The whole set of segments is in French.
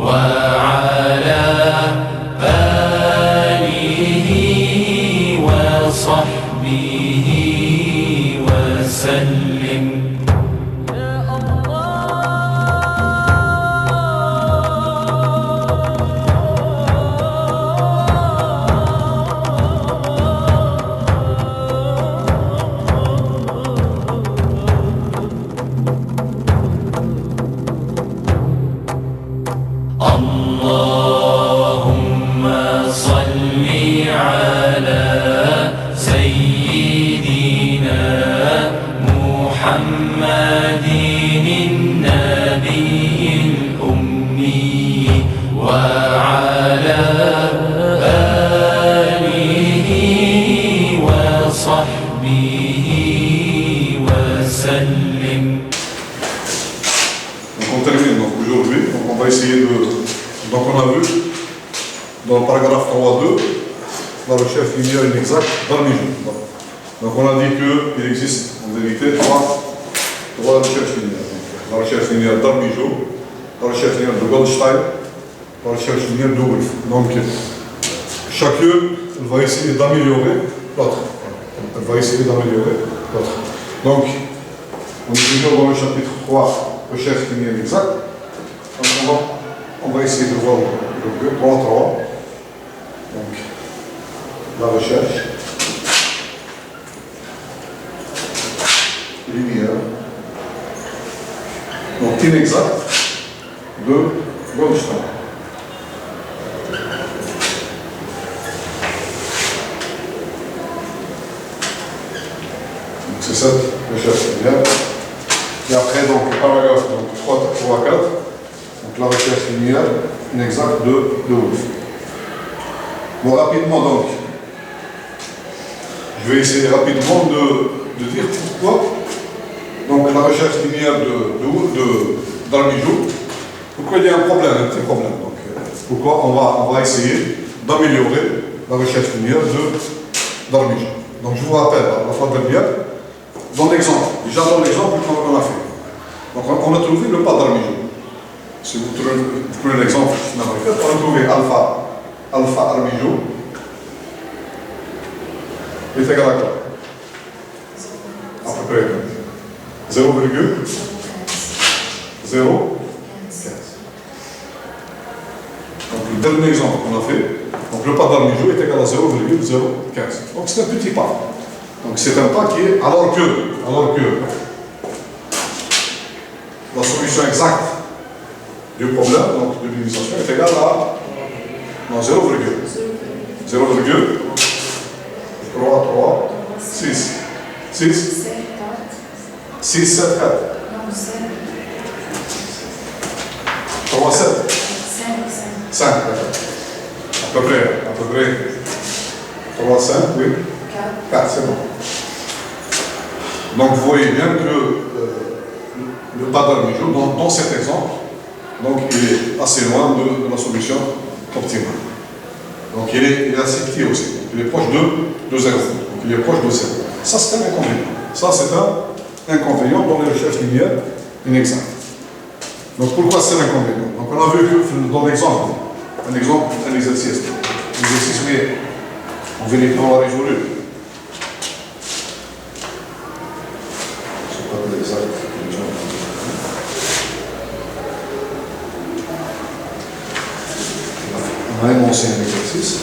وعلى آله وصحبه وسلم. اللهم صل على سيدنا محمد النبي الأمي وعلى آله وصحبه وسلم. Donc on termine donc aujourd'hui, donc on va essayer de... Donc on a vu dans le paragraphe 3.2 la recherche linéaire inexacte d'Armijo. Donc on a dit qu'il existe en vérité trois recherches linéaires. Donc, la recherche linéaire d'Armijo, la recherche linéaire de Goldstein, la recherche linéaire de Wolf. Donc chacun va essayer d'améliorer l'autre. Elle va essayer d'améliorer l'autre. Donc on est toujours dans le chapitre 3, recherche linéaire exacte. Donc on va essayer de voir le 3.3. Donc la recherche linéaire, donc inexacte de Goldstein. Donc c'est cette recherche linéaire. Et après, donc, le paragraphe 3.4, donc la recherche linéaire inexacte de Wolf. Bon, rapidement donc, je vais essayer rapidement de dire pourquoi donc la recherche linéaire d'Armijo, pourquoi il y a un problème, un petit problème. Donc, pourquoi on va essayer d'améliorer la recherche linéaire d'Armijo. Donc je vous rappelle, la fois dernière, dans l'exemple, déjà dans l'exemple qu'on a fait. Donc on a trouvé le pas d'Armijo. Si vous prenez l'exemple, on a trouvé alpha Armijo est égal à quoi? À peu près 0,015. Donc le dernier exemple qu'on a fait, donc le pas d'Armijo est égal à 0,015. Donc c'est un petit pas. Donc c'est un pas qui est alors que la solution exacte du problème, donc de l'optimisation, est égale à 6,336. 5, à peu près 3, 5, oui. 4, c'est bon. Donc vous voyez bien que le pas d'Armijo, dans cet exemple, donc il est assez loin de la solution optimale. Donc il est assez petit aussi. Il est proche de 0. Donc il est proche de 0. Ça c'est un inconvénient. Ça c'est un inconvénient dans les recherches linéaires inexactes. Donc pourquoi c'est l'inconvénient? Donc on a vu que dans l'exemple, un exercice, mais en vérité on l'a résolu. C'est pas exact. On a énoncé un exercice.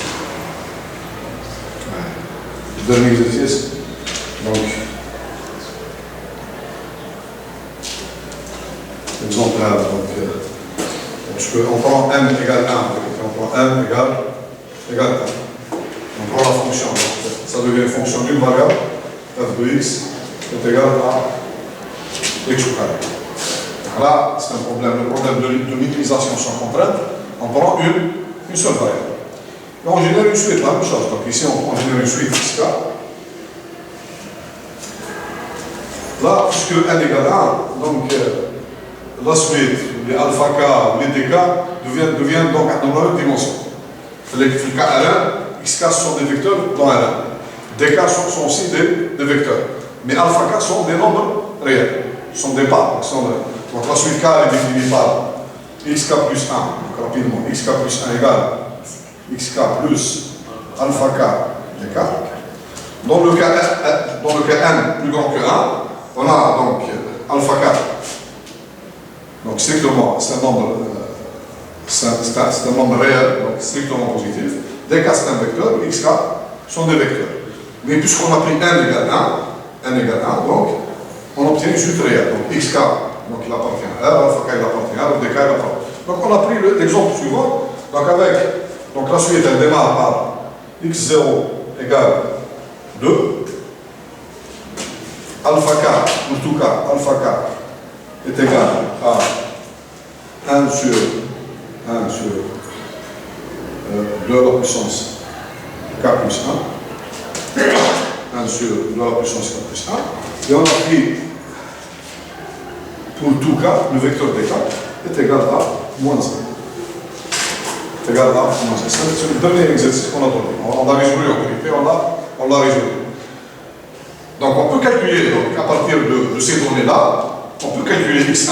Le dernier exercice, donc, exemple là, donc, on prend m égale 1, on prend m égale 1. On prend la fonction, donc, ça devient une fonction d'une variable, f de x est égal à x au carré. Là, c'est un problème, le problème de l'utilisation sans contrainte, on prend une seule variable. Et on génère une suite, la même chose. Donc ici, on génère une suite xk. Là, puisque n égale 1, donc la suite, les alpha k, les dk, deviennent donc dans la même dimension. Les k R1, xk sont des vecteurs dans R1. Dk sont aussi des vecteurs. Mais alpha k sont des nombres réels. Ce sont des parts. Donc la suite k est définie par xk plus 1, donc rapidement, xk plus 1 égale xk plus alpha k dk. Dans le cas n plus grand que 1, on a donc alpha k. Donc strictement, c'est un nombre, réel, donc strictement positif. Dk c'est un vecteur, xk sont des vecteurs. Mais puisqu'on a pris n égale 1, donc on obtient une suite réelle. Donc xk, donc il appartient à R, alpha k il appartient à R, dk il appartient. Donc on a pris l'exemple suivant. Donc la suite elle démarre par x0 égale 2, alpha k, pour tout cas, alpha k est égal à 1 sur 2 à la puissance k plus 1, 1 sur 2 à la puissance k plus 1, et on a pris pour tout cas, le vecteur dk est égal à moins 1. C'est égal à moins 1. C'est le dernier exercice qu'on a donné. On a résolu en vérité, on l'a résolu. Donc on peut calculer, donc, à partir de ces données-là, on peut calculer x1.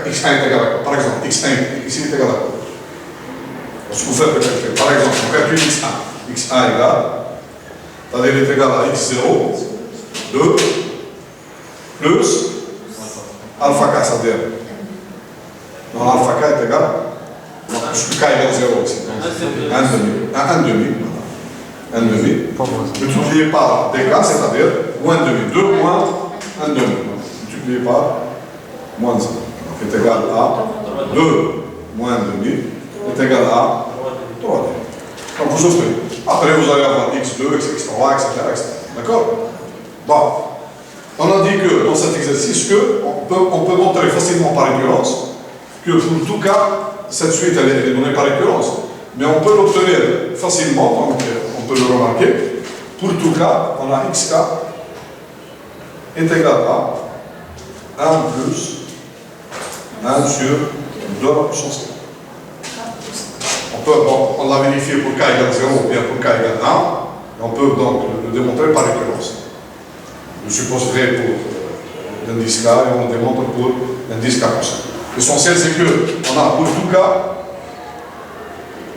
x1 est égal à quoi? Par exemple, x1 ici est égal à quoi? Si vous faites le calcul, par exemple, on calcule x1. x1 égale, c'est-à-dire il est égal à x0, 2, plus alpha k, c'est-à-dire, alpha k est égal, puisque k égale 0 ici, 1 demi, multiplié par dk, c'est-à-dire moins demi, 2 moins 1 demi, multiplié par moins 1, donc est égal à 2 moins demi, est égal à 3 demi. Donc vous offrez. Après vous allez avoir x2, x3, etc. D'accord? Bon. On a dit que dans cet exercice on peut montrer facilement par récurrence que pour tout cas, cette suite elle est donnée par récurrence. Mais on peut l'obtenir facilement, donc on peut le remarquer. Pour tout cas, on a xk est égal à 1 plus 1 sur 2 à la puissance k. On l'a vérifié pour k égale 0 ou bien pour k égale 1. On peut donc le démontrer par récurrence. Je suppose vrai pour l'indice k et on le démontre pour l'indice k plus 1. L'essentiel c'est qu'on a pour tout cas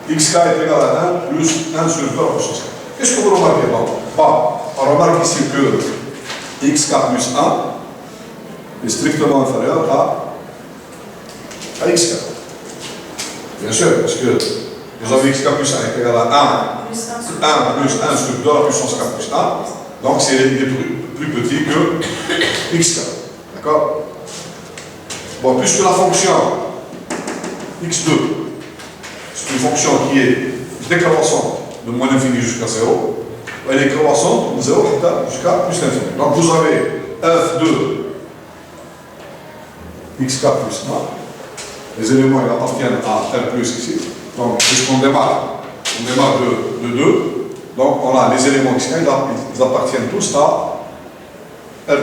xk est égal à 1 plus 1 sur 2 à la puissance k. Qu'est-ce que vous remarquez là? On remarque ici que xk plus 1 est strictement inférieur à xk. Bien sûr, parce que vous avez xk plus 1 est égal à 1 plus 1 sur 2 à la puissance k plus 1. Donc il est plus petit que xk. D'accord? Bon, puisque la fonction x2, c'est une fonction qui est décroissante de moins l'infini jusqu'à 0, elle est croissante de 0 jusqu'à plus l'infini. Donc vous avez f de xk plus 1, les éléments ils appartiennent à R plus ici. Donc puisqu'on démarre de 2, donc on a les éléments xk, ils appartiennent tous à R+.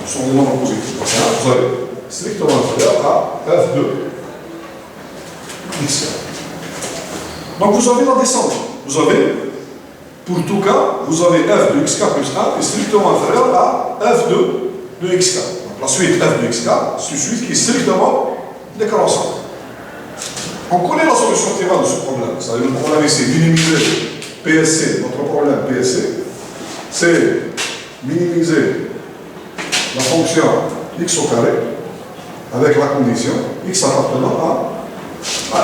Ce sont des nombres positifs. Donc là, vous avez strictement inférieur à f de xk. Donc vous avez la descente. Vous avez, pour tout cas, vous avez f de xk plus 1 est strictement inférieur à f de xk. Donc la suite f de xk, c'est une suite qui est strictement décroissante. On connaît la solution optimale de ce problème. C'est-à-dire le problème ici, minimiser PSC, notre problème PSC, c'est minimiser la fonction x au carré avec la condition x appartenant à R.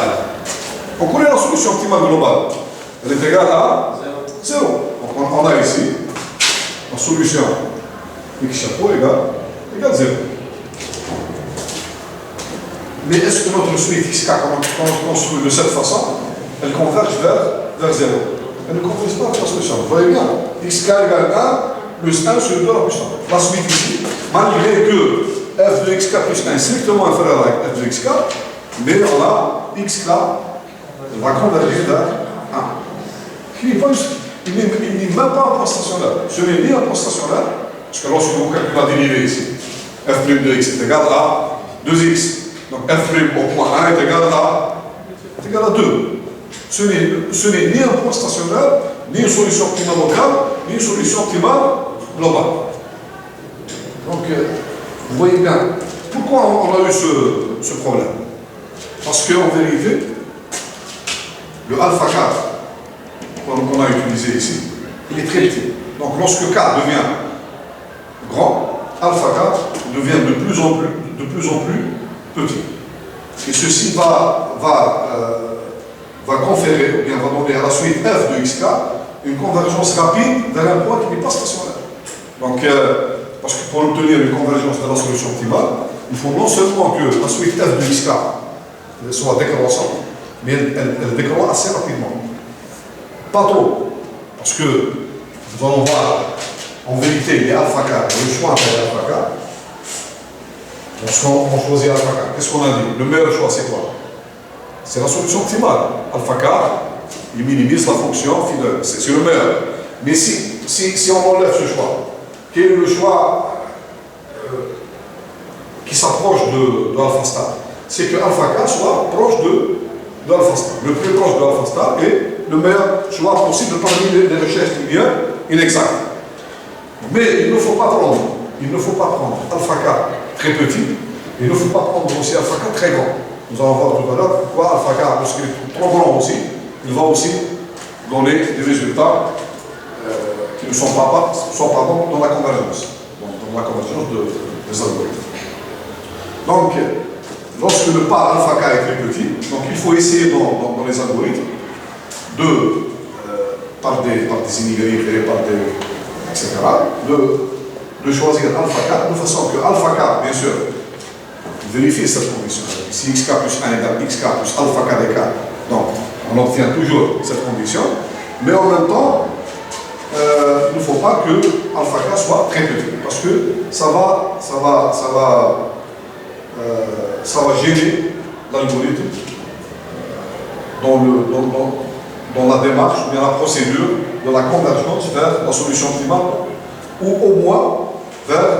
On connaît la solution optimale globale. Elle est égale à 0. Donc on a ici la solution x chapeau égale 0. Mais est-ce que notre suite xk, quand on construit de cette façon, elle converge vers 0? Elle ne converge pas vers la solution. Vous voyez bien, xk égale 1 plus 1 sur 2 à la puissance. La suite ici, malgré que f de xk plus 1 est strictement inférieur à f de xk, mais on a xk va converger vers 1. Il n'est même pas un point stationnaire. Ce n'est ni un point stationnaire, parce que lorsque vous calculez la dérivée ici, f' de x est égal à 2x. Donc f' au point 1 est égal à 2. Ce n'est ni un point stationnaire, ni une solution optimale locale, ni une solution optimale globale. Donc, vous voyez bien, pourquoi on a eu ce problème? Parce qu'en vérité, le alpha K qu'on a utilisé ici, il est très petit. Donc lorsque K devient grand, alpha K devient de plus en plus petit. Et ceci va conférer, ou bien va donner à la suite f de xk une convergence rapide vers un point qui n'est pas stationnaire. Donc, parce que pour obtenir une convergence de la solution optimale, il faut non seulement que la suite f de xk soit décroissante, mais elle décroît assez rapidement. Pas trop, parce que nous allons voir en vérité les alpha k, le choix entre les alpha k. Lorsqu'on choisit alpha k, qu'est-ce qu'on a dit? Le meilleur choix, c'est quoi? C'est la solution optimale. Alpha k, il minimise la fonction fidèle. C'est le meilleur. Mais si on enlève ce choix, quel est le choix qui s'approche de alpha star? C'est que alpha k soit proche de alpha star. Le plus proche de alpha star est le meilleur choix possible parmi les recherches linéaires inexactes. Mais il ne faut pas prendre alpha k très petit, et il ne faut pas prendre aussi alpha k très grand. Nous allons voir tout à l'heure pourquoi alpha k, lorsqu'il est trop grand aussi, il va aussi donner des résultats qui ne sont pas bons dans la convergence, dans la convergence des algorithmes. Donc, lorsque le pas alpha k est très petit, donc il faut essayer dans les algorithmes par des inégalités, etc., de choisir alpha k de façon que alpha k, bien sûr, vérifier cette condition. Si xk plus 1 égale xk plus alpha k dk, donc on obtient toujours cette condition, mais en même temps, il ne faut pas que alpha k soit très petit, parce que ça va gêner l'algorithme dans la démarche, ou bien la procédure de la convergence vers la solution optimale, ou au moins vers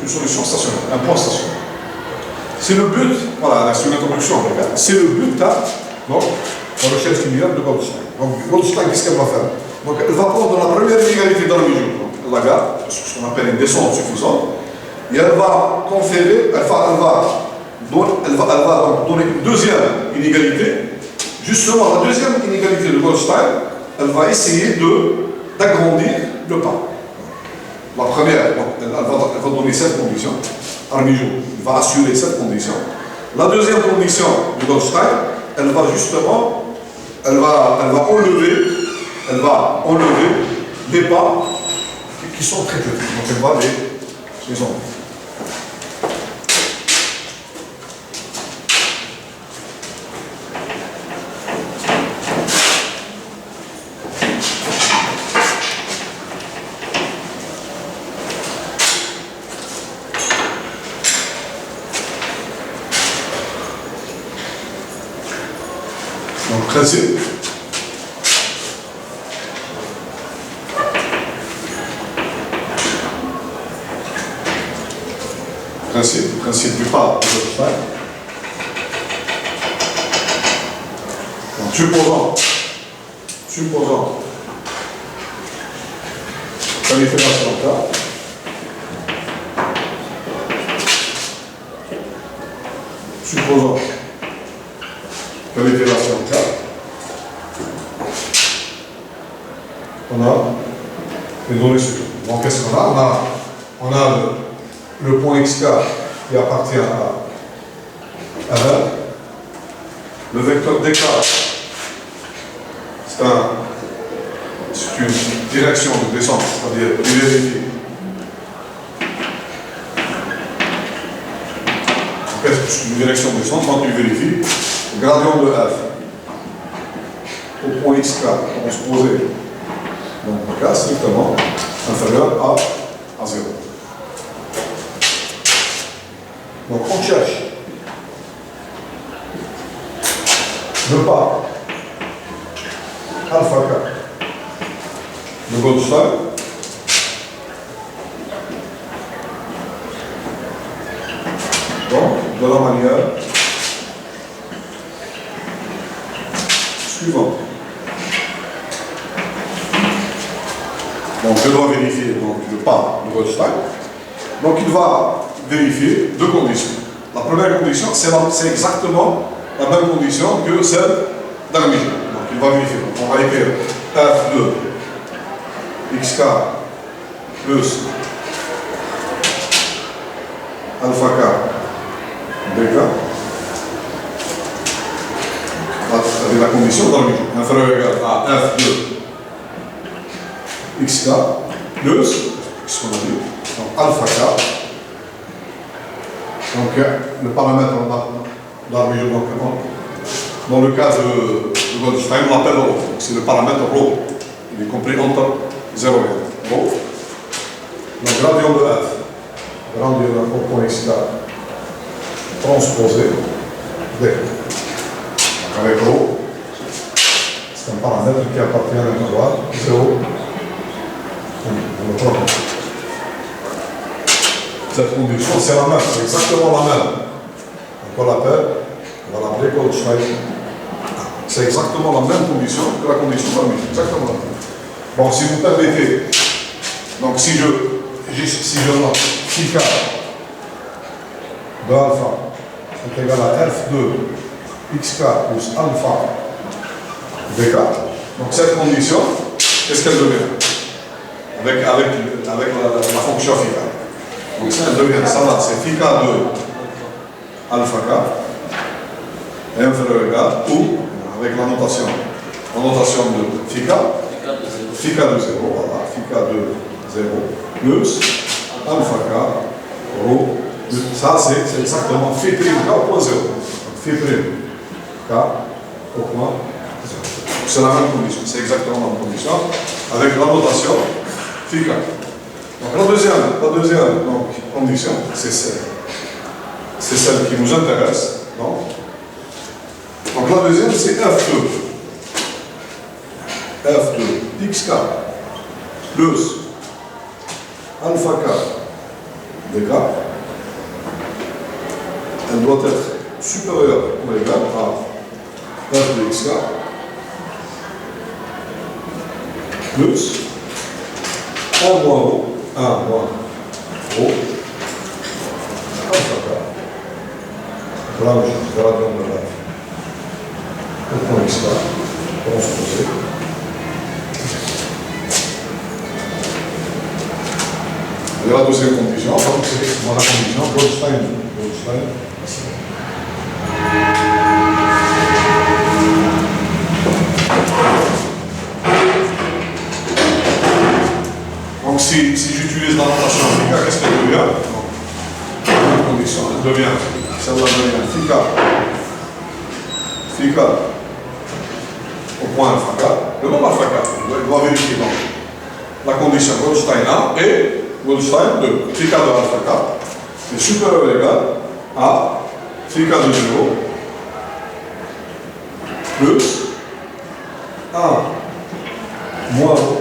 une solution stationnaire, un point stationnaire. C'est le but, voilà, c'est une introduction, c'est le but là, donc, dans le chef linéaire de Goldstein. Donc, Goldstein, qu'est-ce qu'elle va faire? Donc, elle va prendre la première inégalité dans le milieu, donc, elle la garde, ce qu'on appelle une descente suffisante, et elle va conférer, elle va donc donner une deuxième inégalité. Justement, la deuxième inégalité de Goldstein, elle va essayer d'agrandir le pas. La première, donc, elle va donner cette condition. Armijo va assurer cette condition. La deuxième condition de Goldstein, elle va justement, elle va enlever les pas qui sont très petits. Donc elle va les enlever. Principe. Principe du pas de Goldstein. Donc, supposons qualification K. Supposons que l'itération K, on a les données suivantes. Donc qu'est-ce qu'on a? On a le point xk qui appartient à R. Le vecteur dk, c'est une direction de descente, c'est-à-dire il vérifie. C'est une direction de descente quand tu vérifies le gradient de f au point xk, on se posait donc le cas strictement inférieur à 0. Donc on cherche le pas alpha k de Goldstein donc de la manière suivante. Donc je dois vérifier donc, le pas de Goldstein. Donc il va vérifier deux conditions. La première condition, c'est exactement la même condition que celle d'un milieu. Donc il va vérifier. Donc, on va écrire f de xk plus alpha k dk avec la condition dans le milieu. Inférieur ou égal à f de xk plus, ce qu'on a dit, donc alpha k. Donc le paramètre dans le milieu, donc, dans le cas de Goldstein, on l'appelle ρ. C'est le paramètre ρ. Il est compris entre 0 et 1. ρ. Donc gradient de f, gradient au point xk transposé d. Donc avec ρ, c'est un paramètre qui appartient à l'intervalle 0. Cette condition, c'est la même, c'est exactement la même. Donc on va l'appeler Goldstein. C'est exactement la même condition que la condition parmi. Exactement la même. Bon, si vous permettez, donc si je note phi k de alpha est égal à f de xk plus alpha dk, donc cette condition, qu'est-ce qu'elle devient avec la fonction phi k? Donc ça devient, ça là, c'est phi k de alpha k inférieur ou égal ou avec la notation de phi k de 0, voilà, phi k de 0 plus alpha k rho, ça c'est exactement phi prime k au point 0. Donc phi prime k au point 0. C'est la même condition, c'est exactement la même condition avec la notation phi k. Donc la deuxième donc, condition, c'est celle qui nous intéresse. Donc la deuxième, c'est f de xk plus alpha k dk. Elle doit être supérieure ou égale à f de xk plus 1 moins rho, 1 moins rho, alpha k. Donc là, je vais la donner de f au point xk transposé. Et la deuxième condition, donc c'est la condition Goldstein. Donc si j'utilise la notation phi k, qu'est-ce qu'elle devient? La même condition, elle devient, celle-là devient phi k au point alpha k, le nom alpha k, il doit vérifier donc la condition Goldstein 1 et Goldstein de phi k de alpha k est supérieur ou égal à phi k de 0 plus 1 moins rho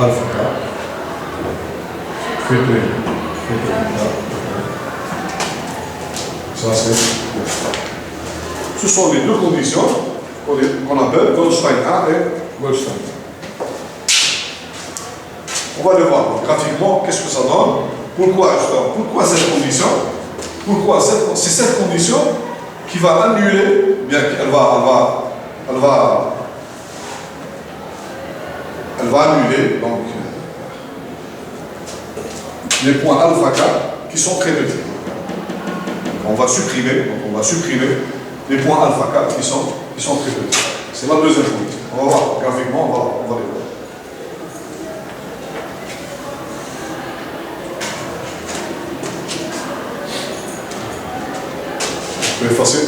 alpha k phi prime k. Ça c'est. Ce sont les deux conditions qu'on appelle Goldstein 1 et Goldstein 2. On va le voir donc, graphiquement, qu'est-ce que ça donne. Pourquoi cette condition? C'est cette condition qui va annuler, bien qu'elle va annuler donc, les points alpha k qui sont très petits. On va supprimer les points alpha k qui sont très petits. C'est la deuxième condition. On va voir graphiquement, on va les voir. Je vais effacer.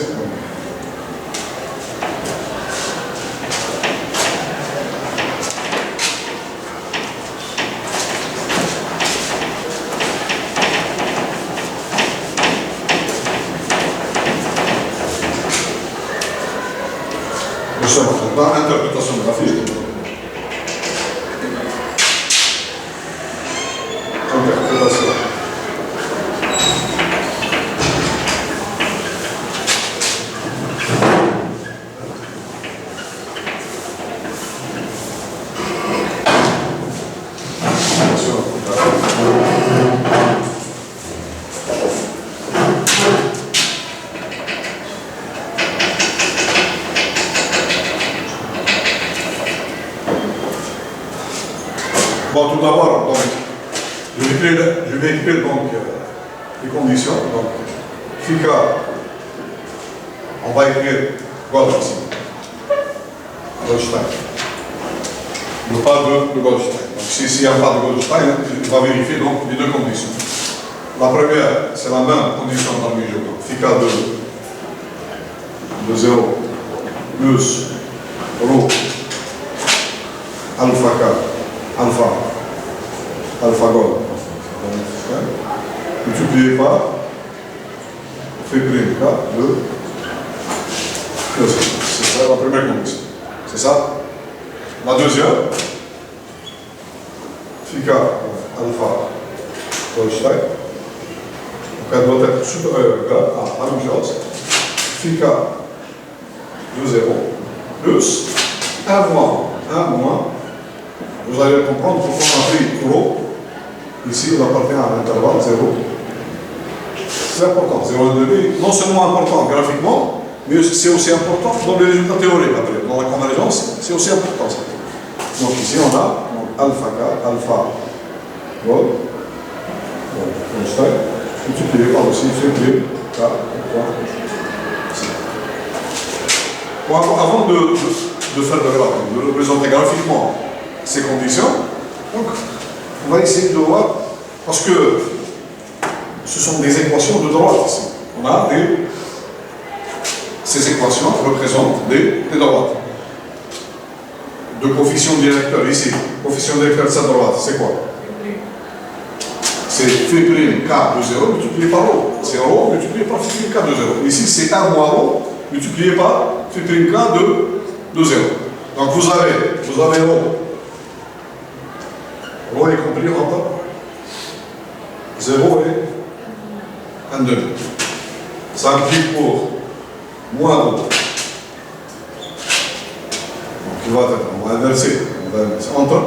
Dans l'interprétation graphique, interprétation. Bon, tout d'abord, donc, je vais écrire donc, les conditions. Donc, phi k, on va écrire voilà ici. Goldstein. Le pas de Goldstein. Donc, s'il y a un pas de Goldstein, il va vérifier donc, les deux conditions. La première, c'est la même condition dans le milieu. Donc, phi k de 0 plus rho alpha k, alpha gold, multiplié par phi prime k de 2. C'est ça la première condition. C'est ça. La deuxième, phi k alpha Goldstein. Donc elle doit être supérieure à la même chose. Phi k de 0 plus 1 moins. Vous allez comprendre pourquoi on a pris rho. Ici, il appartient à l'intervalle 0. C'est important. 0,5, non seulement important graphiquement, mais c'est aussi important dans les résultats théoriques. Après, dans la convergence, c'est aussi important. Ça. Donc ici, on a donc, alpha k, alpha gold, Goldstein, multiplié par aussi phi prime k. Bon, avant de faire le graphique, de représenter graphiquement ces conditions, donc, on va essayer de voir, parce que ce sont des équations de droite ici. On a ces équations représentent des droites. De coefficient directeur ici. Coefficient directeur de cette droite, c'est quoi? C'est phi prime k de 0 multiplié par rho. C'est rho multiplié par phi prime k de 0. Ici, c'est 1 moins rho multiplié par phi prime k de 0. Donc vous avez rho. Rho est compris entre 0 et 1 demi. Ça implique pour moins rho. Donc il va être, on va inverser entre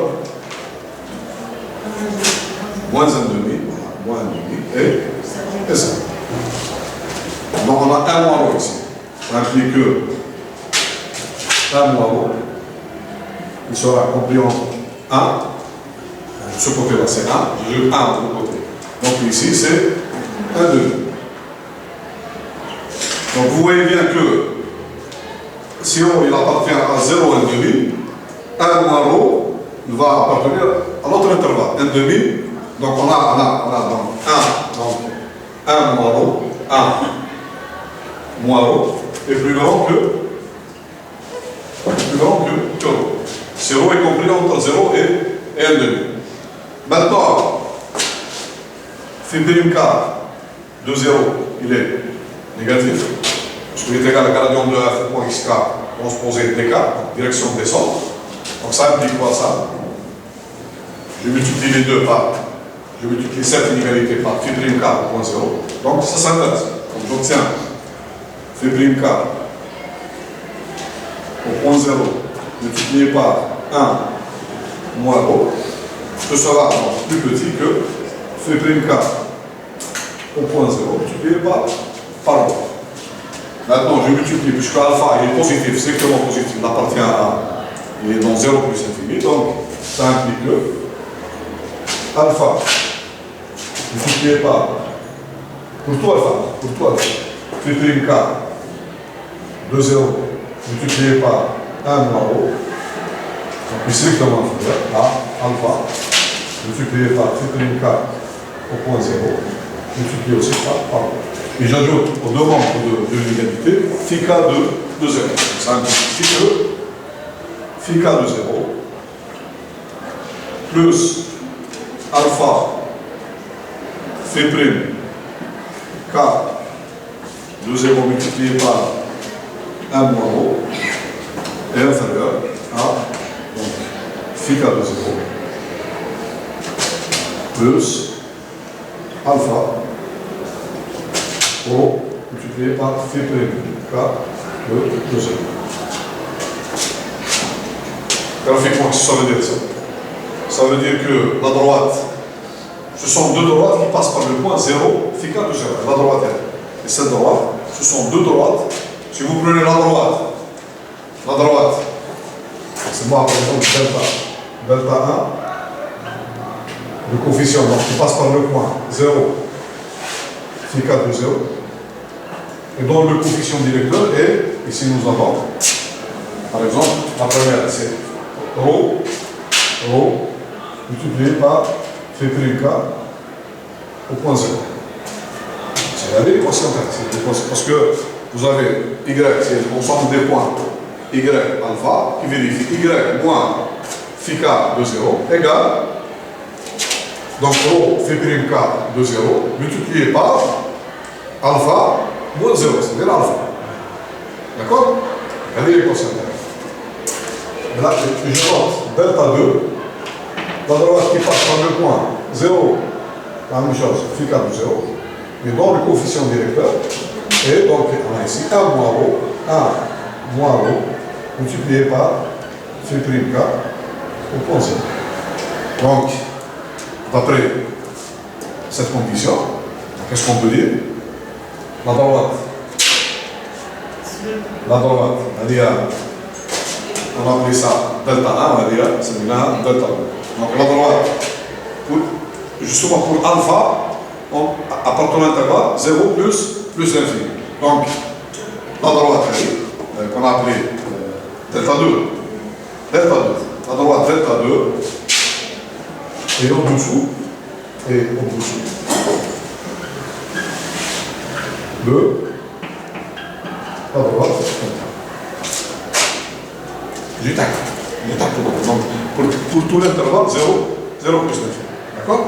moins 1 demi, voilà, moins 1 demi et ça. Donc on a 1 moins rho ici. Ça implique que 1 moins rho, il sera compris entre 1, ce côté-là c'est 1, je 1 de l'autre côté. Donc ici c'est 1 demi. Donc vous voyez bien que si rho il appartient à 0 1 demi, 1 moins rho il va appartenir à l'autre intervalle, 1 demi. Donc on a donc 1 moins rho, 1 moins rho est plus grand que rho. Si rho est compris entre 0 et 1 demi. Maintenant, phi prime k de 0, il est négatif. Parce qu'il est égal à gradient de f point xk transposé dk, direction descente. Donc ça implique quoi ça? Je multiplie les deux par, je multiplie cette inégalité par phi prime k au point 0. Donc ça s'inverse. Donc j'obtiens phi prime k au point 0 multiplié par 1 moins rho, ce sera plus petit que phi prime k au point 0 multiplié par rho. Maintenant, je multiplie, puisque alpha il est positif, strictement positif, il appartient à, il est dans 0 plus infini, donc ça implique que alpha multiplié par, pour tout alpha, phi prime k de 0 multiplié par 1 moins rho, donc est strictement inférieur à alpha multiplié par phi prime k au point 0 multiplié aussi par rho. Et j'ajoute aux deux membres de l'égalité phi k de 0. Ça implique que phi k de 0 plus alpha phi prime k de 0 multiplié par 1 moins rho est inférieur à donc, phi k de 0 plus alpha rho multiplié par phi prime k de 0. Graphiquement, qu'est-ce que ça veut dire ça? Ça veut dire que la droite, ce sont deux droites qui passent par le point 0, phi k de 0. La droite et cette droite, ce sont deux droites. Si vous prenez la droite, c'est moi par exemple delta le coefficient donc, qui passe par le point 0, phi k de 0, et dont le coefficient directeur est, ici nous avons, par exemple, la première c'est ρ multiplié par phi prime k au point 0. C'est la l'équation parce que vous avez y, c'est l'ensemble des points y alpha qui vérifie y moins phi k de 0 égale donc rho phi prime k de 0 multiplié par alpha moins 0, c'est-à-dire alpha. D'accord? Regardez l'équation. Là, je note delta 2, la droite qui passe par le point 0, la même chose, phi k de 0, mais dans le coefficient directeur, et donc on a ici 1 moins rho, 1 moins rho, multiplié par phi prime k au point 0. Donc, d'après cette condition, qu'est-ce qu'on peut dire? La droite, c'est-à-dire, on a appelé ça delta 1, on va dire, c'est maintenant delta 2. Donc la droite, justement pour alpha, appartenant à l'intervalle 0 plus l'infini. Donc, la droite, qu'on a appelé delta 2, la droite delta 2, et en dessous, la droite, du tac. Donc, pour tout l'intervalle, 0 plus l'infini. D'accord?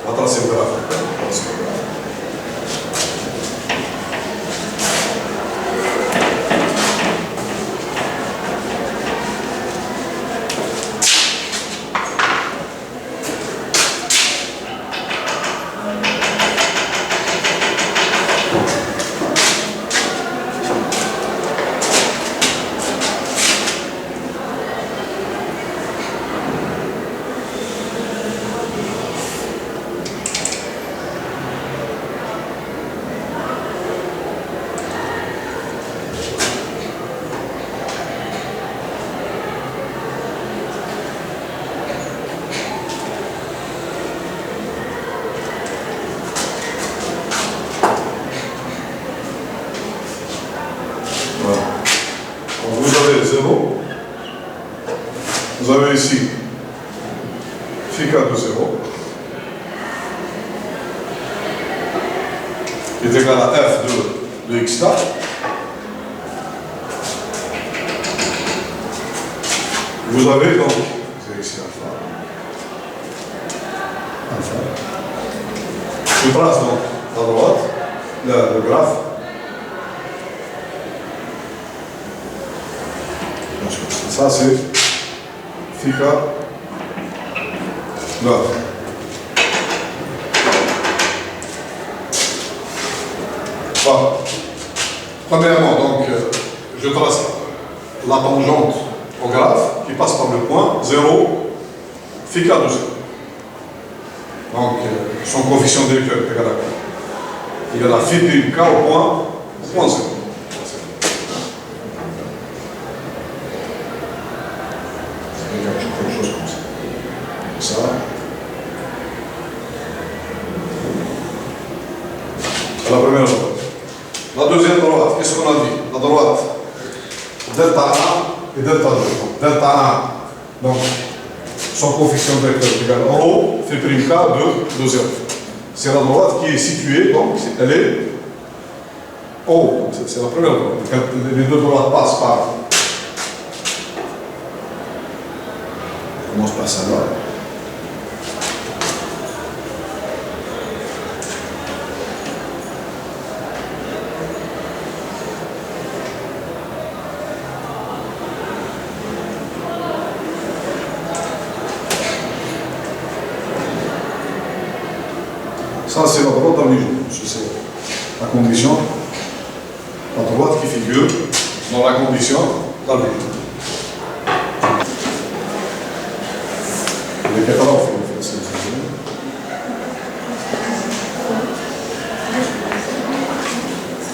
On va tracer le graphe. Vous avez ici phi k de 0 qui est égal à f de x k. Vous avez donc, c'est ici alpha. Je trace donc à droite le graphe. Ça c'est phi k là. Voilà. Premièrement, donc, je trace la tangente au graphe qui passe par le point 0, phi k de 0. Donc, son coefficient directeur est égal à quoi? Il y a la phi prime k au point 0. Quelque chose comme ça. Ça. C'est la première droite. La deuxième droite, qu'est-ce qu'on a dit? La droite, delta 1 et delta 2. Donc, delta 1, donc, son coefficient directeur est égal à rho, phi prime k de 0. C'est la droite qui est située, donc, elle est haut. C'est la première droite. Les deux droites passent par. On commence par ça là. Ça, c'est la droite d'Armignon. C'est la condition, la droite qui figure dans la condition d'Armignon. Les Catalans font ça.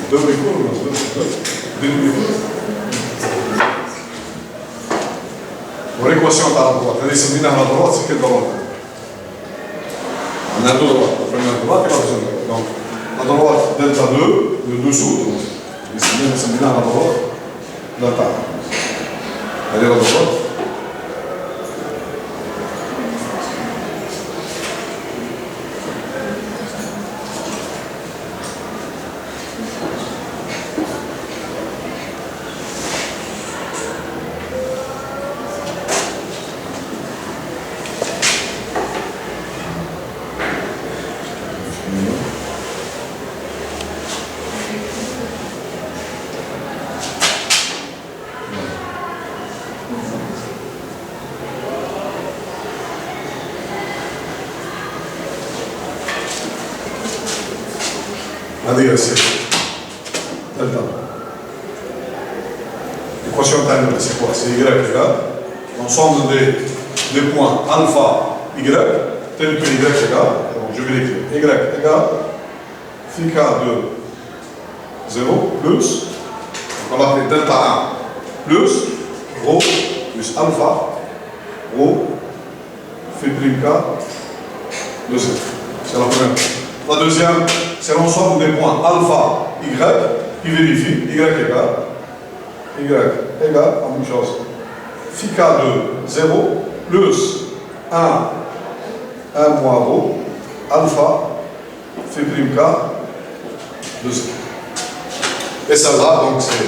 Deux bricoles. Pour l'équation par la droite, c'est bien à la droite, c'est quelle droite? On a deux droites, la première droite et la deuxième droite. Donc, la droite, delta 2, le dessous, c'est bien à la droite, delta 1. Allez, la droite. Delta. L'équation terminale, c'est quoi? C'est y égale l'ensemble des points alpha y tel que y égale, donc je vais l'écrire, y égale phi k de 0 plus, on va l'appeler delta 1 plus rho plus alpha rho phi prime k de 0. C'est la première. La deuxième, c'est l'ensemble des points alpha y qui vérifie y égale, la même chose, phi k de 0 plus 1 moins rho alpha phi prime k de 0. Et celle-là, donc c'est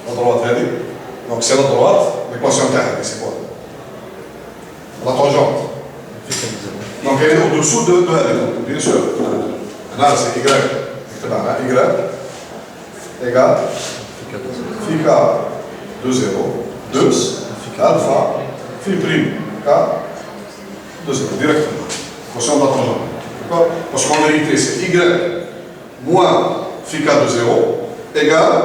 la droite réelle. Donc c'est la droite, l'équation terrestre, c'est quoi? La tangente. Donc elle est au-dessous de elle, bien sûr. Là c'est y, y égale phi k de 0 plus alpha phi prime k de 0, directement. Équation de la tangente. D'accord? Parce qu'en vérité c'est y moins phi k de 0 égale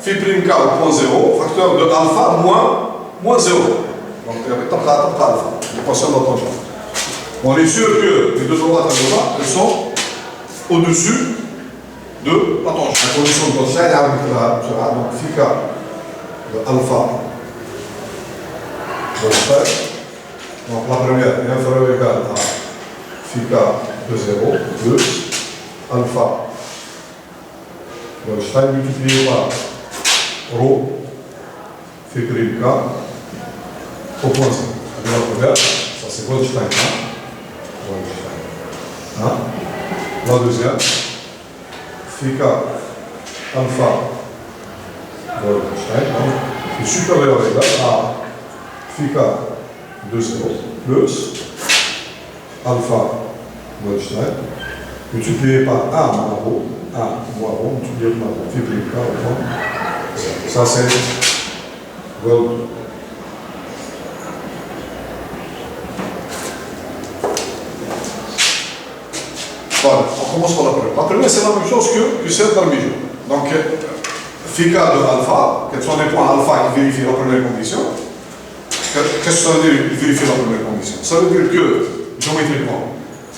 phi prime k au point 0, facteur de alpha moins 0. Donc il y avait alpha, l'équation de la tangente. On est sûr que les deux droites à droite, elles sont au-dessus de la tangente. La condition de Gauss, donc phi k de alpha de l'espèce. Donc la première est inférieure ou égale à phi k de 0 plus alpha de l'espèce multiplié par rho phi prime k au point 0. La première, ça c'est Goldstein. La deuxième, phi k alpha Goldstein, est supérieur ou égal à phi k de 0 plus alpha Goldstein multiplié par 1 moins rho multiplié par phi prime k au point 0. Ça c'est Gold. Voilà, on commence par la première. La première, c'est la même chose que celle d'Armijo. Donc, phi k de alpha, quels sont les points alpha qui vérifient la première condition? Qu'est-ce que ça veut dire vérifier la première condition? Ça veut dire que, géométriquement,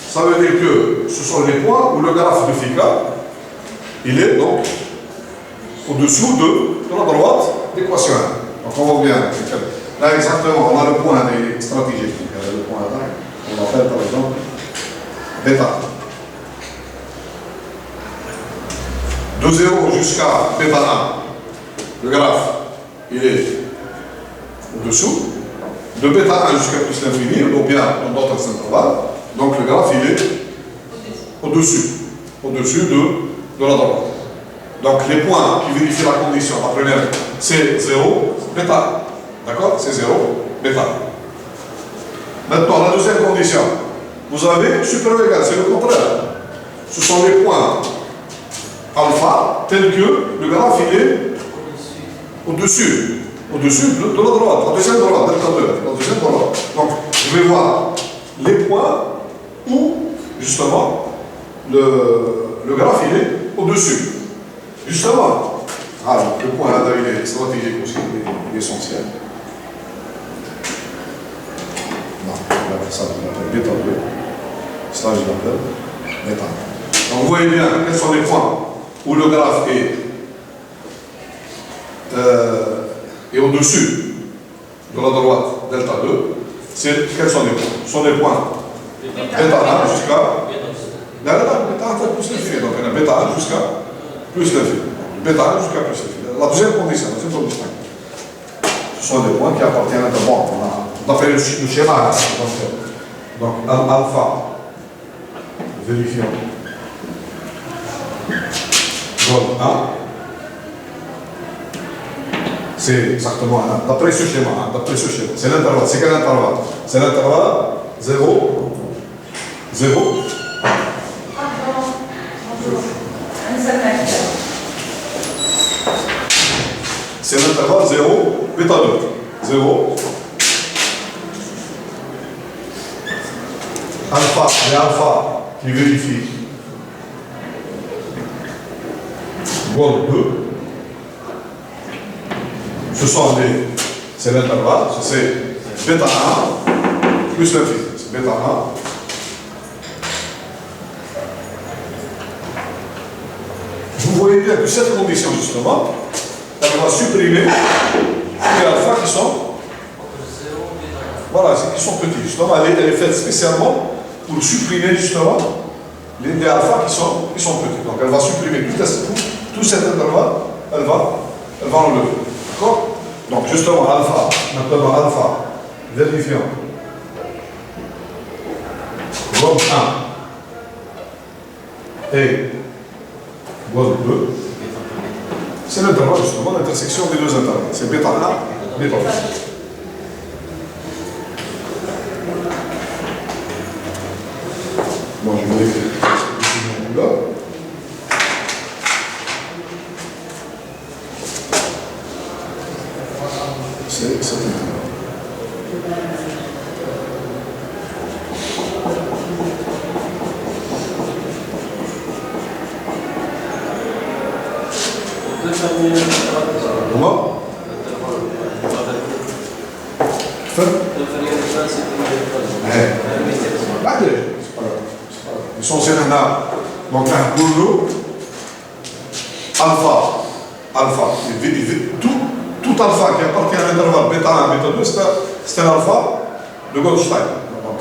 ça veut dire que ce sont les points où le graphe de phi k, il est donc au-dessous de la droite d'équation 1. Donc, on voit bien. Là, exactement, on a le point des stratégiques. Le point là, on l'appelle par exemple bêta. De 0 jusqu'à bêta 1, le graphe, il est au-dessous. De bêta 1 jusqu'à plus l'infini, ou bien dans d'autres intervalles, donc le graphe, il est au-dessus de la droite. Donc les points qui vérifient la condition, la première, c'est 0, bêta. D'accord? C'est 0, bêta. Maintenant, la deuxième condition, vous avez supérieur ou égal, c'est le contraire. Ce sont les points alpha, tel que le graphe il est au-dessus de la droite, la deuxième droite, delta 2, la deuxième droite. Donc, je vais voir les points où, justement, le graphe il est au-dessus. Justement, alors, le point là, il est stratégique aussi, il est essentiel. Non, on va faire ça, je l'appelle bêta 2. Ça, je l'appelle bêta. Donc, vous voyez bien, quels sont les points où le graphe est et au-dessus de la droite, delta 2, quels sont les points? Ce sont les points bêta 1 jusqu'à. Là, bêta 1 plus l'infini. Donc, on a bêta 1 jusqu'à plus l'infini. Bêta 1 jusqu'à plus l'infini. La deuxième condition, ce sont des points qui appartiennent à bon, on a fait le schéma. Donc, alpha, vérifions. Donc, 1. C'est exactement d'après ce schéma. C'est l'intervalle. C'est quel intervalle? C'est l'intervalle 0, 0. C'est l'intervalle 0, bêta 2. 0. Alpha, et alpha qui vérifie. Gauge 2. C'est l'intervalle, c'est bêta 1 plus l'infini. C'est bêta 1. Vous voyez bien que cette condition, justement, elle va supprimer les alpha qui sont. Voilà, qui sont petits. Justement, elle est faite spécialement pour supprimer, justement, les alpha qui sont petits. Donc, elle va supprimer tout cet intervalle, elle va enlever. D'accord? Donc, justement, alpha, maintenant alpha, vérifions. Gauge 1 et gauge 2. C'est l'intervalle, justement, l'intersection des deux intervalles. C'est bêta 1, bêta 2. Bon, je vais vérifier. Là. C'est comment? L'essentiel en a donc un boulot alpha, tout alpha qui appartient à l'intervalle bêta 1, bêta 2, c'est un alpha de Goldstein. Donc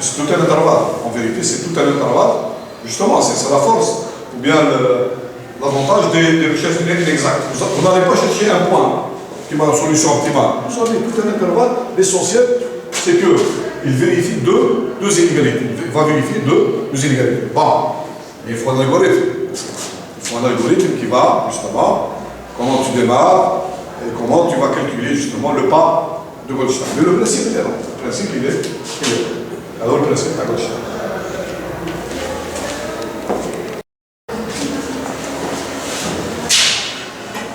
c'est tout un intervalle. En vérité, c'est tout un intervalle. Justement, c'est la force, ou bien l'avantage des recherches inexactes. Vous n'allez pas chercher un point qui m'a une solution optimale. Vous avez tout un intervalle. L'essentiel, c'est qu'il vérifie deux inégalités. Il va vérifier deux inégalités. Bon, il faut un algorithme. Il faut un algorithme qui va, justement, comment tu démarres et comment tu vas calculer, justement, le pas de Goldstein. Mais le principe, il est là. Le principe, il est là. Alors, le principe, à Goldstein.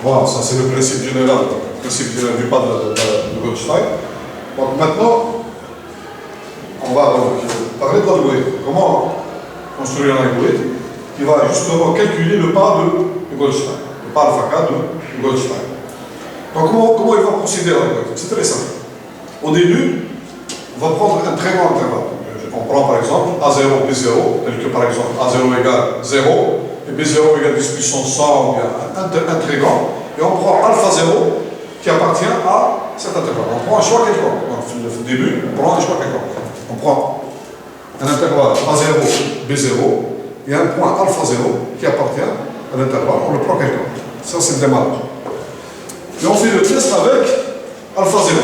Voilà, ça c'est le principe général, du pas de Goldstein. Donc maintenant, on va parler de l'algorithme. Comment construire un algorithme qui va justement calculer le pas de Goldstein, le pas alpha K de Goldstein. Donc comment il va procéder à l'algorithme? C'est très simple. Au début, on va prendre un très grand intervalle. On prend par exemple A0, B0, tel que par exemple A0 égale 0, et B0 égale 10 puissance 100, ou bien un très grand, et on prend alpha 0 qui appartient à cet intervalle. On prend un choix quelconque. Au début, on prend un choix quelconque. On prend un intervalle A0, B0, et un point alpha 0 qui appartient à l'intervalle. On le prend quelconque. Ça, c'est le démarrage. Et on fait le test avec alpha 0.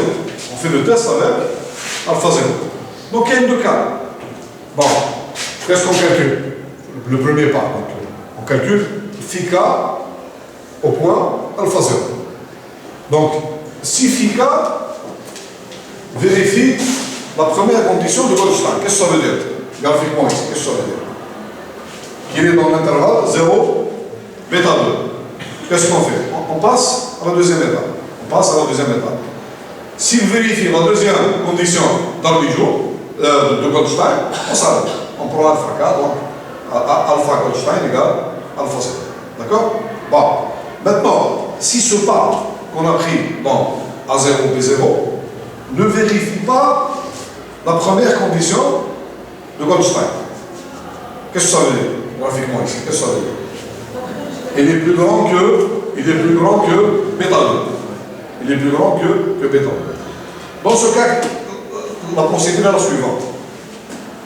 On fait le test avec alpha 0. Donc, il y a deux cas. Bon, qu'est-ce qu'on calcule? Le premier pas. Donc, on calcule phi k au point alpha 0. Donc, si phi k vérifie la première condition de Goldstein, qu'est-ce que ça veut dire? Graphiquement ici, qu'est-ce que ça veut dire? Qu'il est dans l'intervalle 0, bêta 2. Qu'est-ce qu'on fait? On passe à la deuxième étape. S'il vérifie la deuxième condition d'Armijo, de Goldstein, on s'arrête. On prend alpha K, donc alpha Goldstein égale alpha 0. D'accord? Bon. Maintenant, si ce pas qu'on a pris dans A0, B0 ne vérifie pas la première condition de Goldstein, qu'est-ce que ça veut dire graphiquement ici? Qu'est-ce que ça veut dire? Il est plus grand que il est plus grand que bêta 2. Il est plus grand que bêta 2. Dans ce cas, la procédure est la suivante.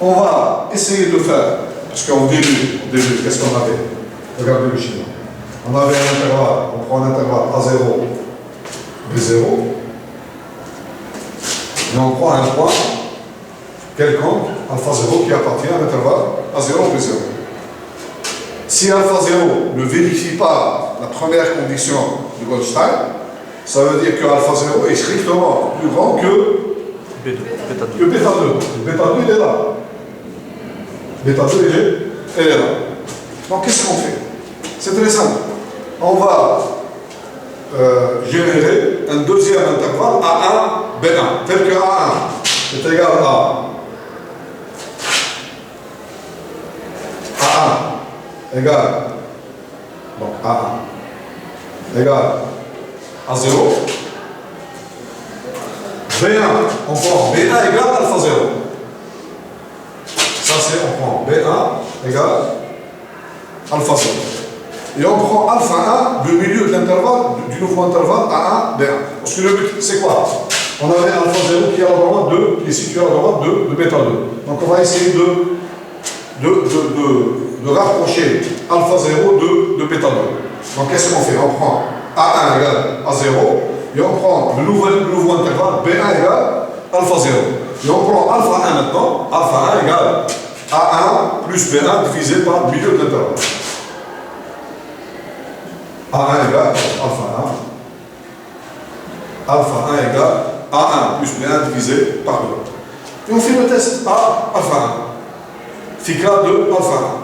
On va essayer de faire, parce qu'au début, qu'est-ce qu'on avait? Regardez le schéma. On avait un intervalle, on prend un intervalle A0, B0, et on prend un point quelconque, alpha 0, qui appartient à l'intervalle A0, B0. Si alpha 0 ne vérifie pas la première condition de Goldstein, ça veut dire que alpha 0 est strictement plus grand que B2, bêta 2. que bêta 2. Bêta 2, il est là. Bêta 2, elle est là. Donc, qu'est-ce qu'on fait? C'est très simple. On va générer un deuxième intervalle A1, B1, tel que A1 est égal à A1 égale, donc A1 égale à 0. B1, on prend B1 égale alpha 0. Ça c'est, on prend B1 égale alpha 0. Et on prend alpha 1, le milieu de l'intervalle, du nouveau intervalle A1, B1. Parce que le but, c'est quoi? On avait alpha 0 qui est à la droite qui est situé à la droite de bêta 2. Donc on va essayer de rapprocher alpha 0 de bêta 2. Donc qu'est-ce qu'on fait? On prend A1 égale à 0, et on prend le nouveau intervalle B1 égale alpha 0. Et on prend alpha 1 maintenant, alpha 1 égale A1 plus B1 divisé par le milieu de l'intervalle. A1 égale alpha 1. Alpha 1 égale A1 plus B1 divisé par 2. Et on fait le test à alpha 1. Fica de alpha 1.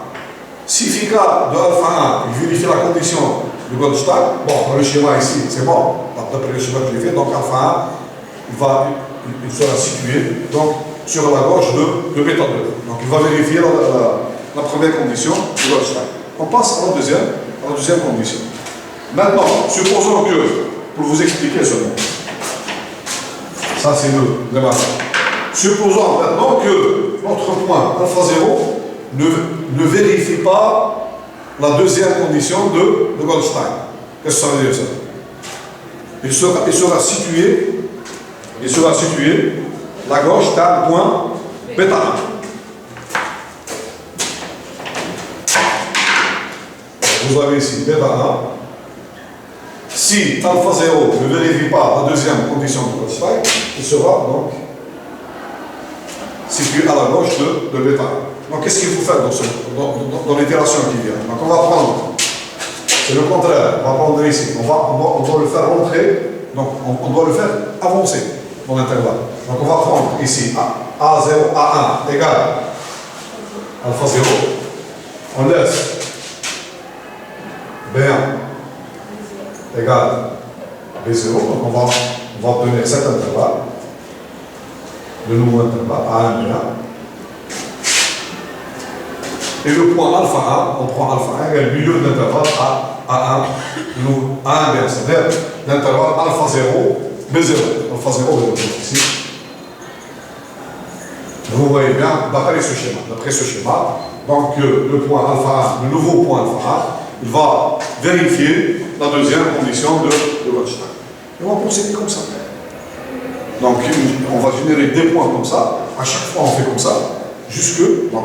Si fica de alpha 1, il vérifie la condition de Goldstein, bon, dans le schéma ici, c'est bon, d'après le schéma que j'ai fait, donc alpha 1, il sera situé donc, sur la gauche de bêta 2. Donc il va vérifier la première condition de Goldstein. On passe à la deuxième condition. Maintenant, supposons que, pour vous expliquer seulement, ça c'est le matin. Supposons maintenant que notre point alpha 0 ne vérifie pas la deuxième condition de Goldstein. Qu'est-ce que ça veut dire ça? Il sera situé la gauche d'un point bêta 1. Vous avez ici bêta 1. Si alpha 0 ne vérifie pas la deuxième condition de Goldstein, il sera donc situé à la gauche de bêta 1. Donc qu'est-ce qu'il faut faire dans l'itération qui vient? Donc on va prendre, c'est le contraire, on va prendre ici, on doit le faire rentrer, donc on doit le faire avancer dans l'intervalle. Donc on va prendre ici A0, A1 égale alpha 0, on laisse B1 égale B0, donc on va obtenir cet intervalle, le nouveau intervalle A1, B1. Et le point alpha 1, on prend alpha 1 égale le milieu de l'intervalle A1, A1, B1, c'est-à-dire l'intervalle alpha 0, B0. Alpha 0, B0, ici. Vous voyez bien, d'après ce schéma, donc le point alpha 1, le nouveau point alpha 1, il va vérifier la deuxième condition de Goldstein. Et on va procéder comme ça. Donc on va générer des points comme ça, à chaque fois on fait comme ça, jusque, donc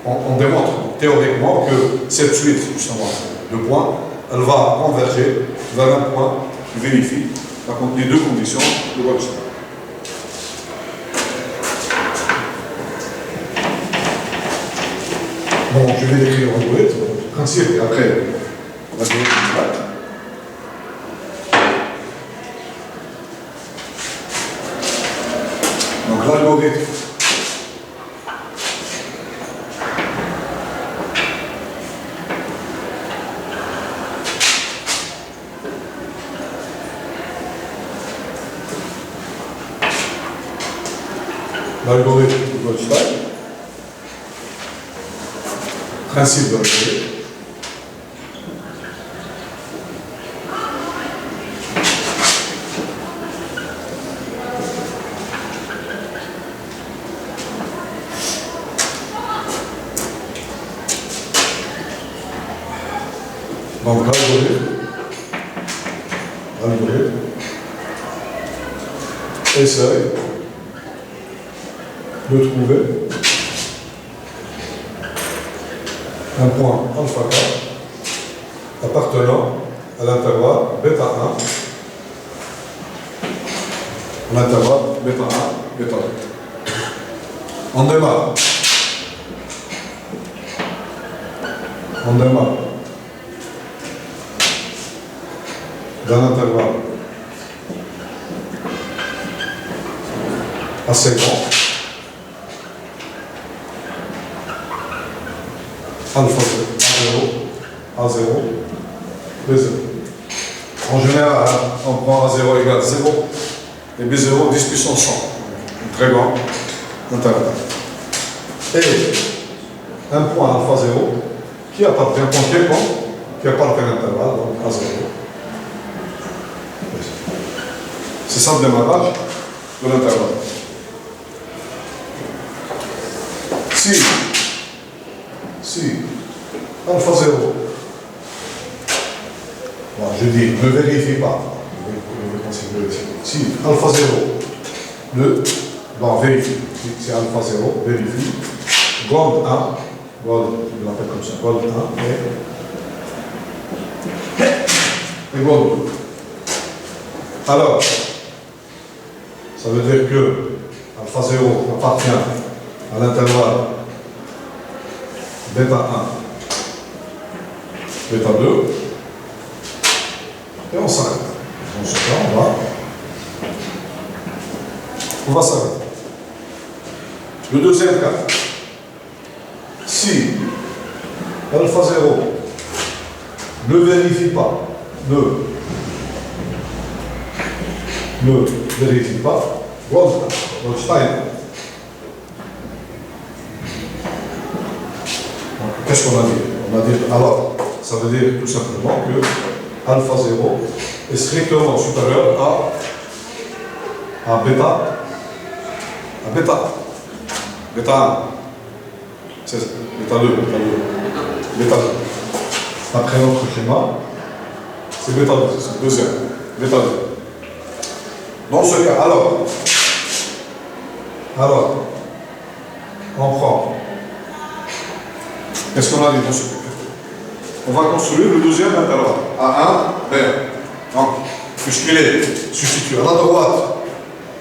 on démontre théoriquement que cette suite, justement, de points, elle va converger vers un point qui vérifie les deux conditions de Goldstein. Bon, je vais l'écrire en boulette, le principe, et après, on va dire donc l'algorithme de Goldstein, principe de l'algorithme. Donc l'algorithme algorithme, essaye de trouver un point alpha k appartenant à l'intervalle bêta 1, l'intervalle bêta 1, bêta 2. On démarre. D'un intervalle assez grand, alpha 0, A0, B0. En général, on prend A0 égale 0 et B0 10 puissance 100. Un très grand intervalle. Et un point alpha 0 qui appartient à un point quelconque qui appartient à l'intervalle, donc A0. C'est ça le démarrage de l'intervalle. Si alpha 0, bon, je dis, ne vérifie pas, je vais considérer ici. Si alpha 0, vérifie, si alpha 0, vérifie, gold 1, gold, je l'appelle comme ça, gold 1 et gold 2. Alors, ça veut dire que alpha 0 appartient à l'intervalle bêta 1, bêta 2, et on s'arrête. Dans ce cas, on va s'arrêter. Le deuxième cas, si alpha 0 ne vérifie pas, ne vérifie pas, Goldstein. Qu'est-ce qu'on a dit? On a dit, alors, ça veut dire tout simplement que alpha 0 est strictement supérieur à bêta 1. C'est ça, bêta 2. Après notre schéma, c'est bêta 2, c'est le deuxième, bêta 2. Dans ce cas, alors, on prend. Qu'est-ce qu'on a dit dans ce cas? On va construire le deuxième intervalle, A1, B1. Donc, puisqu'il est substitué à la droite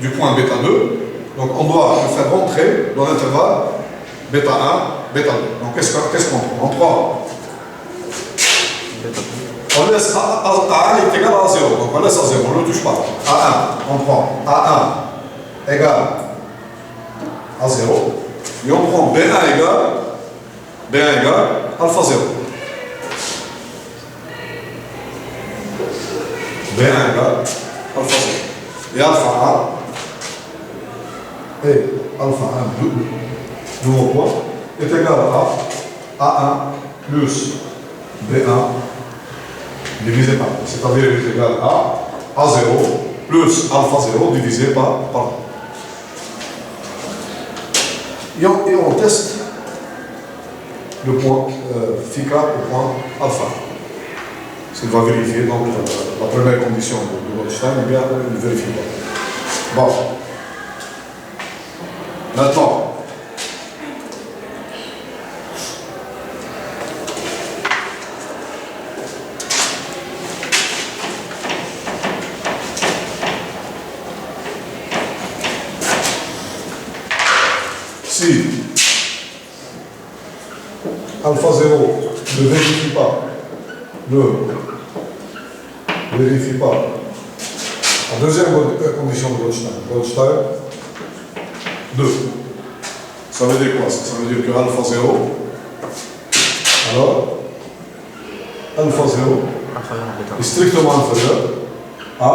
du point bêta 2, donc on doit le faire rentrer dans l'intervalle bêta 1, bêta 2. Donc, qu'est-ce qu'on prend? On prend. On laisse A1 est égal à 0, donc on laisse à 0, on ne le touche pas. A1, on prend A1 égale à 0, et on prend B1 égale alpha 0. B1 égale alpha 0. Et alpha 1 et alpha 1, nouveau point, est égal à A1 plus B1 divisé par, c'est-à-dire il est égal à A0 plus alpha 0 divisé par 2. Et on teste le point phi k au point alpha. S'il va vérifier, donc la première condition de Goldstein, eh bien, il ne vérifie pas. Bon. Maintenant, si alpha 0 ne vérifie pas, la deuxième condition de Goldstein, 2. Ça veut dire quoi? Ça veut dire que alpha 0, alors, alpha 0 est strictement inférieur à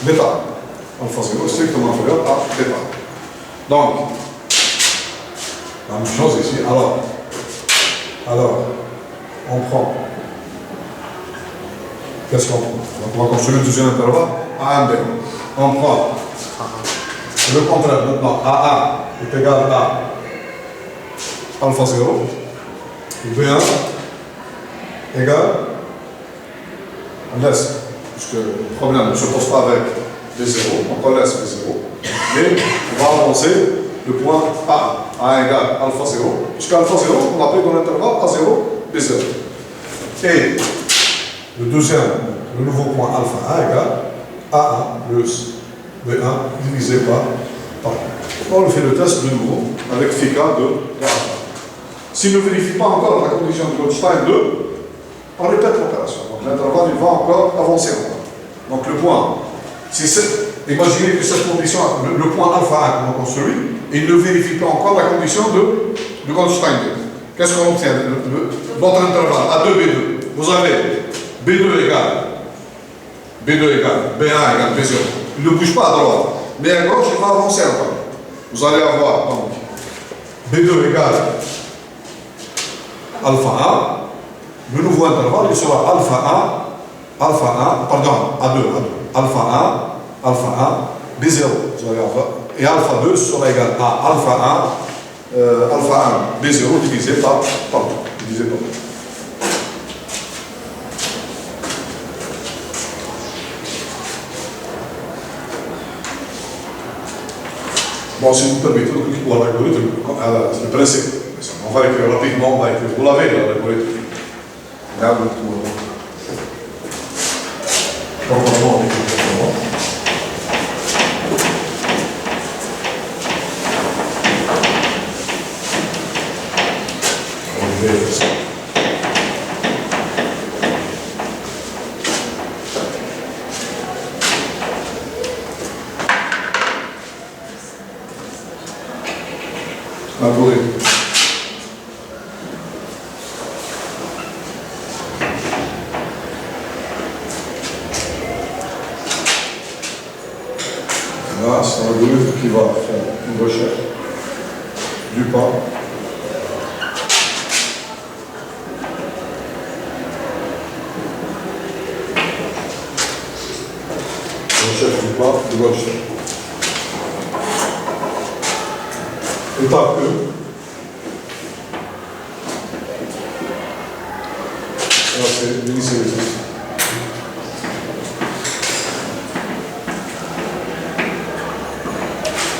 bêta. Alpha 0 est strictement inférieur à bêta. Donc, la même chose ici. Alors, on prend. Qu'est-ce qu'on prend? Donc, on va construire le deuxième intervalle A1, B. On prend le contraire maintenant. A1 est égal à alpha 0. Et B1 égale on laisse, puisque le problème ne se pose pas avec B0, donc on laisse B0, mais on va avancer le point A égale alpha 0, puisque alpha 0, on l'appelle dans l'intervalle A0, B0. Et le deuxième, le nouveau point alpha A égale A1 plus B1 divisé par. On fait le test de nouveau avec phi k de alpha. S'il ne vérifie pas encore la condition de Goldstein 2, on répète l'opération. Donc l'intervalle il va encore avancer encore. Donc le point, imaginez que cette condition, le point alpha 1 qu'on construit, il ne vérifie pas encore la condition de Goldstein 2. Qu'est-ce qu'on obtient? Notre intervalle A2, B2. Vous avez B2 égale B1 égale B0. Il ne bouge pas à droite, mais à gauche il va avancer encore. Vous allez avoir donc B2 égale alpha 1. Le nouveau intervalle il sera alpha 1, alpha 1, B0. Vous allez avoir, et alpha 2 sera égal à alpha 1, B0 divisé par 2. Bon, si vous permettez, pour l'algorithme, c'est le principe. On va écrire rapidement, vous l'avez l'algorithme. Là, vous comportement, on écrit comportement. On va faire ça. Algorithme. Là, c'est un algorithme qui va faire une recherche du pas. Recherche du pas de Goldstein. Étape E. Là, c'est l'initialisation.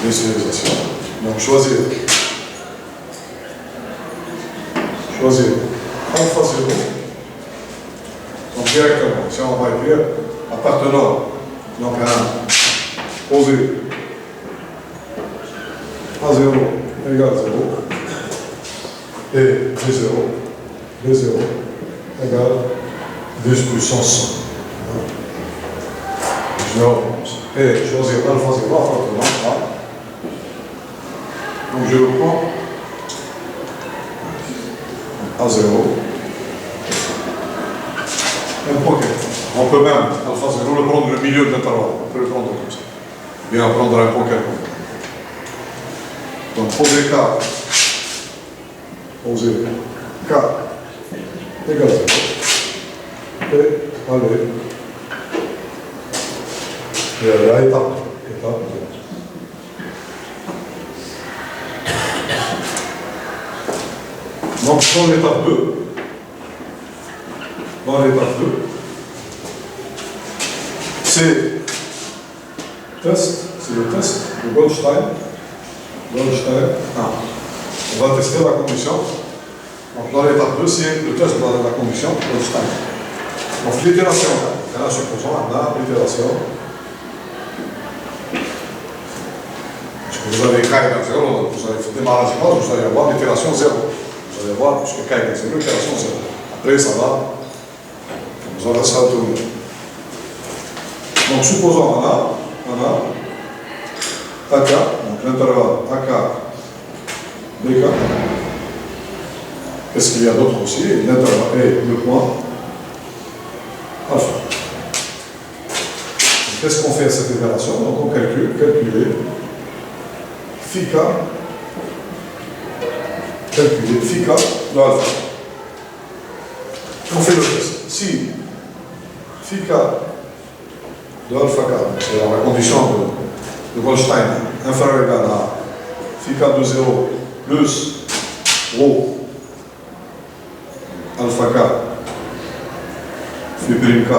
L'initialisation. Donc, choisir alpha 0. Donc, directement, si on va écrire appartenant donc à poser A0 égale 0 et B0 égale 10 puissance 100. Et choisir alpha 0 appartenant à. Donc je le prends à 0. Un point. On peut même, alpha 0, le prendre le milieu de l'intervalle. On peut le prendre comme ça. Bien prendre un point quelconque. Donc poser K égale 0. Et aller. Et à l'étape 2. Donc dans l'étape 2, c'est le test de Goldstein. On va tester la condition. Donc dans l'étape 2, c'est le test de la condition de Goldstein. Donc l'itération, supposons, on a l'itération. Vous avez K égale 0, donc vous allez démarrer à base, vous allez avoir l'itération 0. Vous allez voir, puisque K égale 0, l'itération 0. Après, ça va, vous allez ça tourner. Donc, supposons on a AK, donc l'intervalle AK, BK. Est-ce qu'il y a d'autres aussi? L'intervalle est le point alpha. Qu'est-ce qu'on fait à cette itération? Donc, on calcule phi k de alpha. On fait le test. Si phi k de alpha k, c'est la condition de Goldstein, inférieur ou égal à phi k de 0 plus rho alpha k phi prime k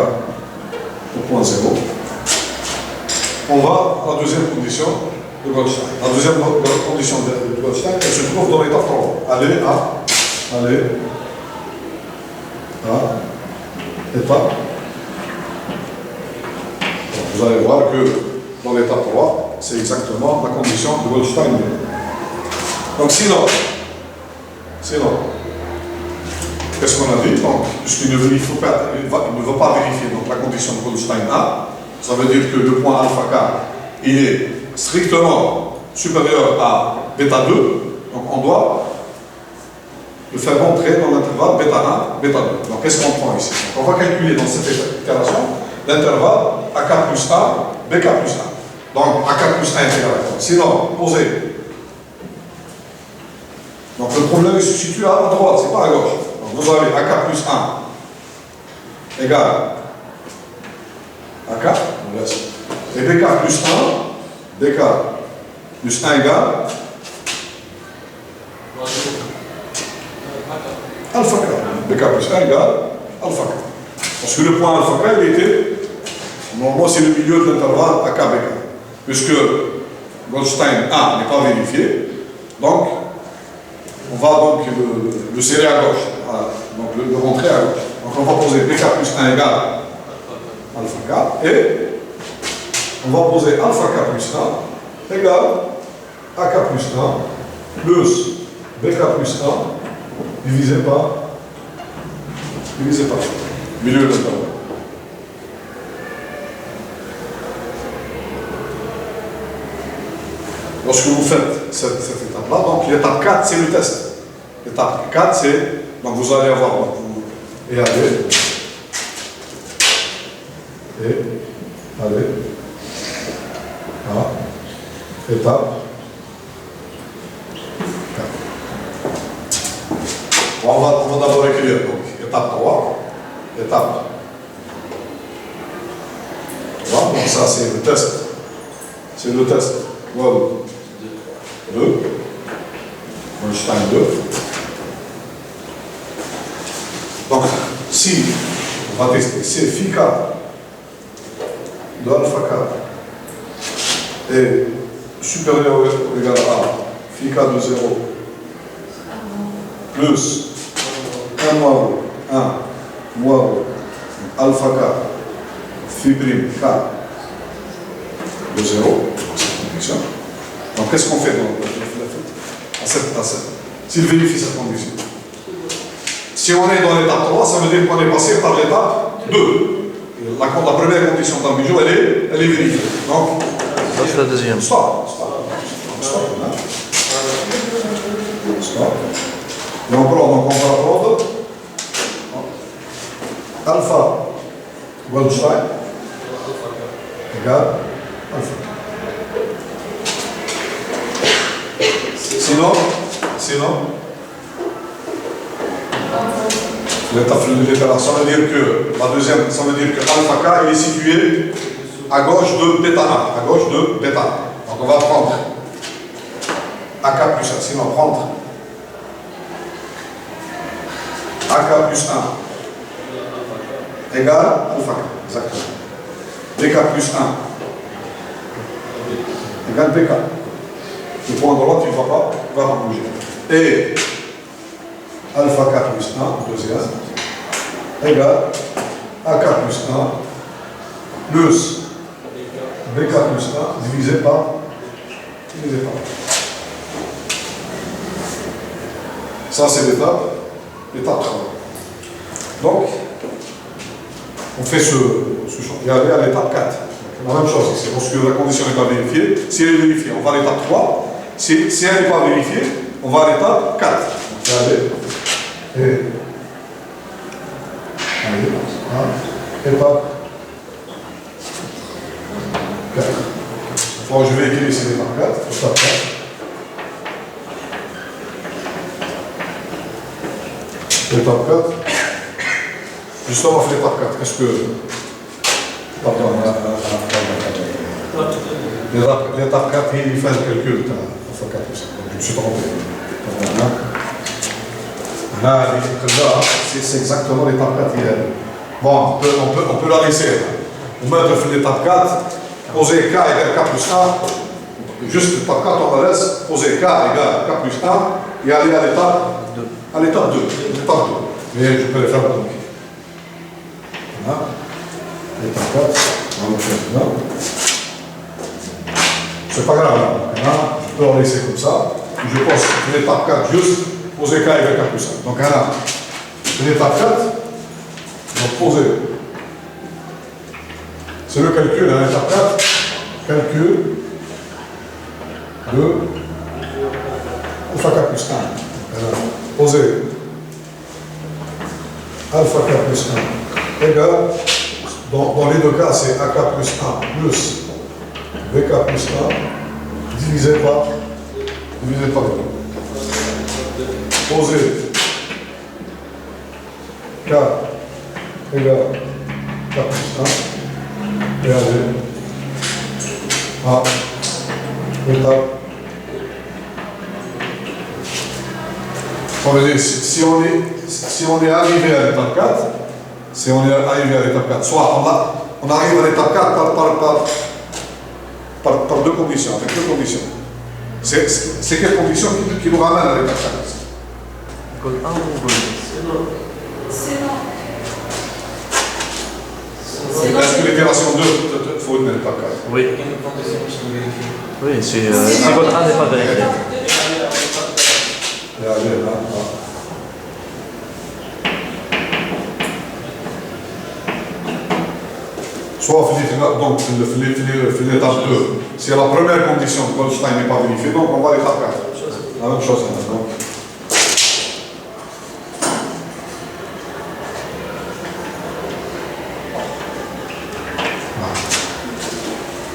point 0. On va à la deuxième condition de Goldstein. La deuxième condition de Goldstein, elle se trouve dans l'étape 3. Aller à étape. Vous allez voir que dans l'étape 3, c'est exactement la condition de Goldstein. Donc sinon, qu'est-ce qu'on a dit? Donc, puisqu'il ne veut pas vérifier donc, la condition de Goldstein A, ça veut dire que le point alpha K, il est strictement supérieur à bêta 2, donc on doit le faire rentrer dans l'intervalle bêta 1, bêta 2. Donc qu'est-ce qu'on prend ici? Donc, on va calculer dans cette itération l'intervalle AK plus 1, BK plus 1. Donc AK plus 1 est égal à quoi? Sinon, posez. Donc le problème se situe à droite, c'est pas à gauche. Donc vous avez AK plus 1 égale AK, on laisse. Et BK plus 1, BK plus 1 égale alpha K. BK plus 1 égale alpha K. Parce que le point alpha K, il était, normalement c'est le milieu de l'intervalle AK BK. Puisque Goldstein A n'est pas vérifié, donc on va donc le serrer à gauche, donc le rentrer à gauche. Donc on va poser BK plus 1 égale alpha K et on va poser alpha K plus 1 égale AK plus 1 plus BK plus 1 divisé par milieu de l'intervalle. Lorsque vous faites cette étape-là, donc l'étape 4, c'est le test. L'étape 4, c'est, donc vous allez avoir, et aller, à étape 4. Bon, on va d'abord écrire, donc, étape 3, étape 3, donc ça c'est le test, voilà. 2, Goldstein 2. Donc, si on va tester, c'est phi K de alpha K est supérieur ou égal à phi K de 0 plus 1 moins 1 moins alpha K phi prime K de 0, cette condition. Donc, qu'est-ce qu'on fait à cette s'il vérifie cette condition? Si on est dans l'étape 3, ça veut dire qu'on est passé par l'étape 2. La première condition d'Ambidjo, elle est vérifiée. Donc, c'est la deuxième. Stop. Et on prend, donc on va prendre alpha Goldstein égale alpha. Sinon, ça veut dire que la deuxième, ça veut dire que alpha K est situé à gauche de bêta 1, à gauche de bêta 1. Donc on va prendre AK plus 1, sinon prendre AK plus 1 égale alpha K, exactement. BK plus 1 égale BK. Le point de l'autre, il ne va pas bouger. Et alpha K plus 1, deuxième, égale AK plus 1 plus BK plus 1 divisé par. Ça, c'est l'étape 3. Donc, on fait ce champ. Et aller à l'étape 4. La même chose ici. Lorsque la condition n'est pas vérifiée, si elle est vérifiée, on va à l'étape 3. Si elle n'est pas vérifiée, on va à l'étape 4. Donc, étape 4. Donc, je vais écrire ici l'étape 4. Étape 4. L'étape 4. Justement, on fait l'étape 4. Est-ce que. Pardon, l'étape 4, il fait le calcul. Je me suis trompé. Là, c'est exactement l'étape 4. Bon, on peut la laisser. Vous mettez l'étape 4, posez K égale K plus 1. Juste l'étape 4, on la laisse. Posez K égale K plus 1 et aller à l'étape 2. Mais je peux les faire donc. Voilà. L'étape 4, on va le faire là. C'est pas grave. Là, je peux en laisser comme ça. Je pose l'étape 4 juste, poser K égale K plus 1. Donc là, l'étape 4, donc poser. C'est le calcul à l'étape 4. Calcul de alpha K plus 1. Poser alpha K plus 1 égale, dans les deux cas, c'est AK plus 1 plus BK plus 1 divisé par 2. Poser K égale K plus 1 et aller à l'étape. Ça veut dire, si on est arrivé à l'étape 4, soit on arrive à l'étape 4 par deux conditions, avec deux conditions. C'est quelles conditions qui nous ramènent à l'étape 4? Code 1 ou code 2? C'est non. Est-ce que l'itération 2 faut une l'étape 4? Oui. Oui, si code 1 n'est pas vérifié. Et aller là. Soit donc l'étape 2, si la première condition de Goldstein n'est pas vérifiée, donc on va à l'étape 4. La même chose. Donc.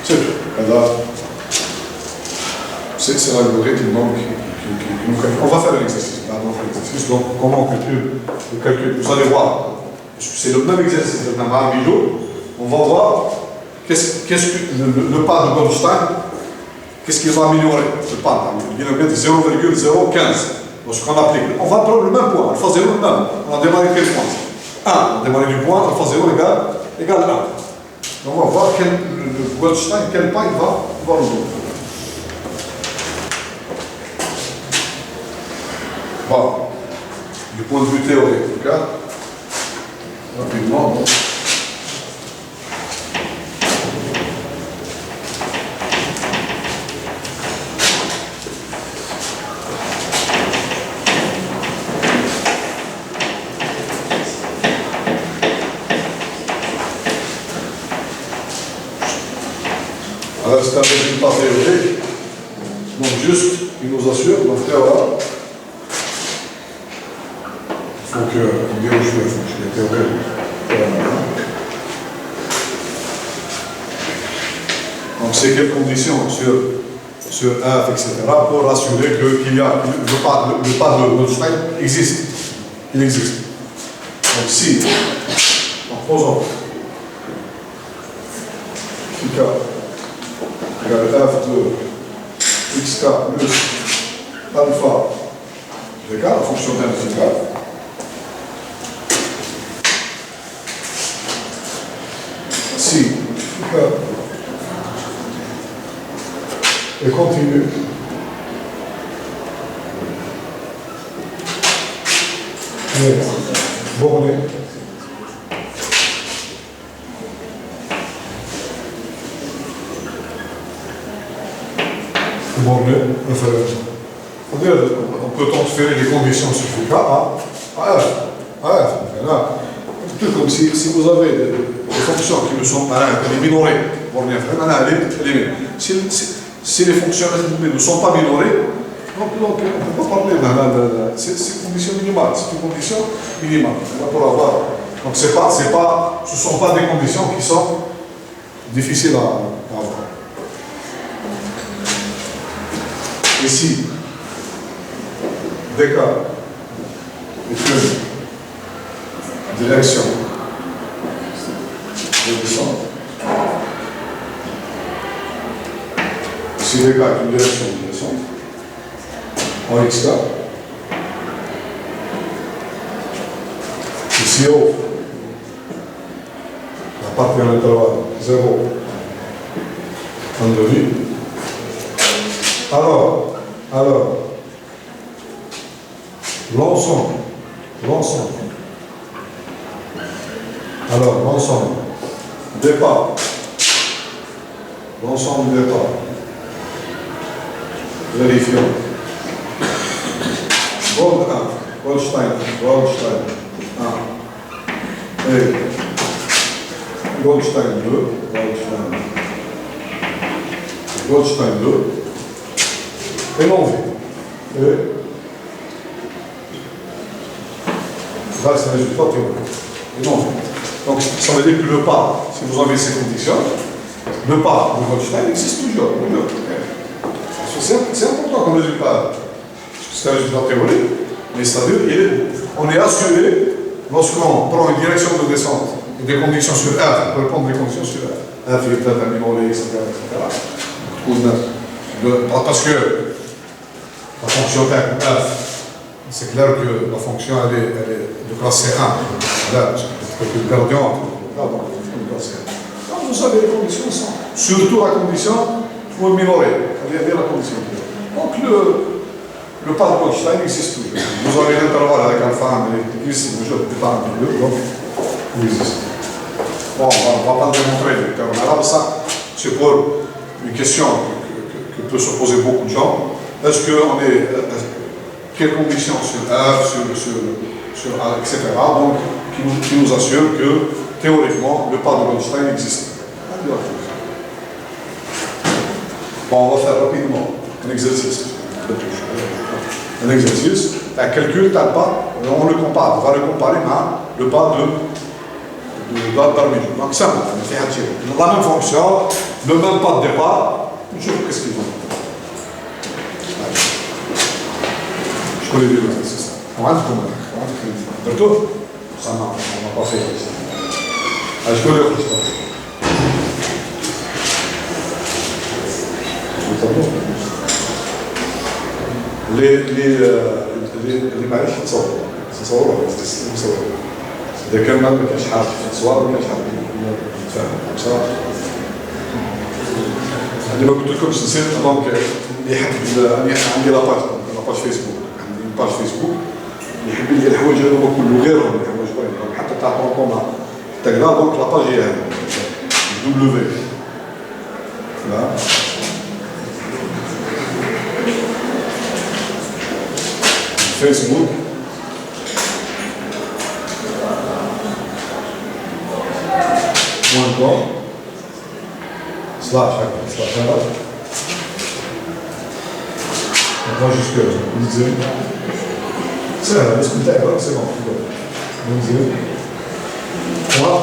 C'est tout. C'est l'algorithme donc qui nous calcule. On va faire l'exercice. Donc, comment on calcule le calcul? Vous allez voir, c'est le même exercice de un vidéo. On va voir qu'est-ce que le pas de Goldstein, qu'est-ce qu'il va améliorer. Le pas, il va mettre 0,015. Lorsqu'on applique, on va prendre le même point, alpha 0 le même. On a démarré quel point? 1. On a démarré du point, alpha 0 égale 1. Donc on va voir le Goldstein, quel pas il va nous donner. Bon, du point de vue théorique, rapidement. Donc. Alors c'est un résultat théorique, donc juste, il nous assure, donc théora, il faut que, il faut que je les théoriques. Donc c'est quelles conditions sur F, etc., pour assurer qu'il y a le pas de Goldstein existe. Il existe. Donc si, en posant K égale F de xk plus alpha vk, la fonction d'intervalle. Si k est continu, mais borné, c'est-à-dire, on peut transférer les conditions sur K à F. Là, un peu comme si vous avez des fonctions qui ne sont pas minorées, si les fonctions ne sont pas minorées, donc on ne peut pas parler c'est une condition minimale, c'est une condition minimale. Pour avoir, donc ce ne sont pas des conditions qui sont difficiles à avoir. Ici, dk est une direction de descente. Ici, dk est une direction de descente. En xk. Ici, O, la partie à l'intervalle 0, 1,5. Alors, l'ensemble. Alors, l'ensemble départ. L'ensemble départ. Vérifions. Gold 1, Goldstein 1. Et Goldstein 2, Goldstein 2. Et l'envie. Et là, c'est un résultat théorique. Et l'envie. Donc, ça veut dire que le pas, si vous avez ces conditions, le pas de Goldstein existe toujours. C'est important comme résultat. C'est un résultat théorique, mais c'est-à-dire on est assuré, lorsqu'on prend une direction de descente et des conditions sur F, on peut prendre des conditions sur F. F est peut-être un minolé, etc. Parce que la fonction F, c'est clair que la fonction elle est de classe C1. Là, parce que le gradient, donc vous avez les conditions, surtout la condition pour minorer, c'est-à-dire la condition. Donc le pas de Goldstein existe toujours. Vous avez l'intervalle avec alpha 1 et ici, je ne peux pas un peu, donc il existe. Bon, on ne va pas le démontrer, mais là, ça, c'est pour une question que peut se poser beaucoup de gens. Est-ce qu'on est. Quelles conditions sur F, sur A, etc. Donc, qui nous assure que, théoriquement, le pas de Goldstein existe. Bon, on va faire rapidement un exercice. Un exercice, un calcul, t'as le pas, on le compare, on va le comparer à le pas d'Armijou. Donc, ça, la même fonction, le même pas de départ, je sais qu'est-ce qu'ils vont. Je connais bien l'exercice. On va le comprendre. D'accord? Ça marche, on va pas faire ici. Je connais l'autre histoire. اللي معليش تصور اذا كان ما كانش حاط في التصوير ما كانش حاط نتفاهم بصراحه اللي ما قلت لكمش نسيت دونك اللي يحب عندي لاباج فيسبوك عندي باج فيسبوك اللي يحب يلقى الحوايج هذوما كله غيرهم الحوايج باينين حتى تاع طونكوما حتى كذا دونك لاباج هي هذه دبليو لا Facebook. .com // On va jusque là. C'est là, c'est bon. Voilà.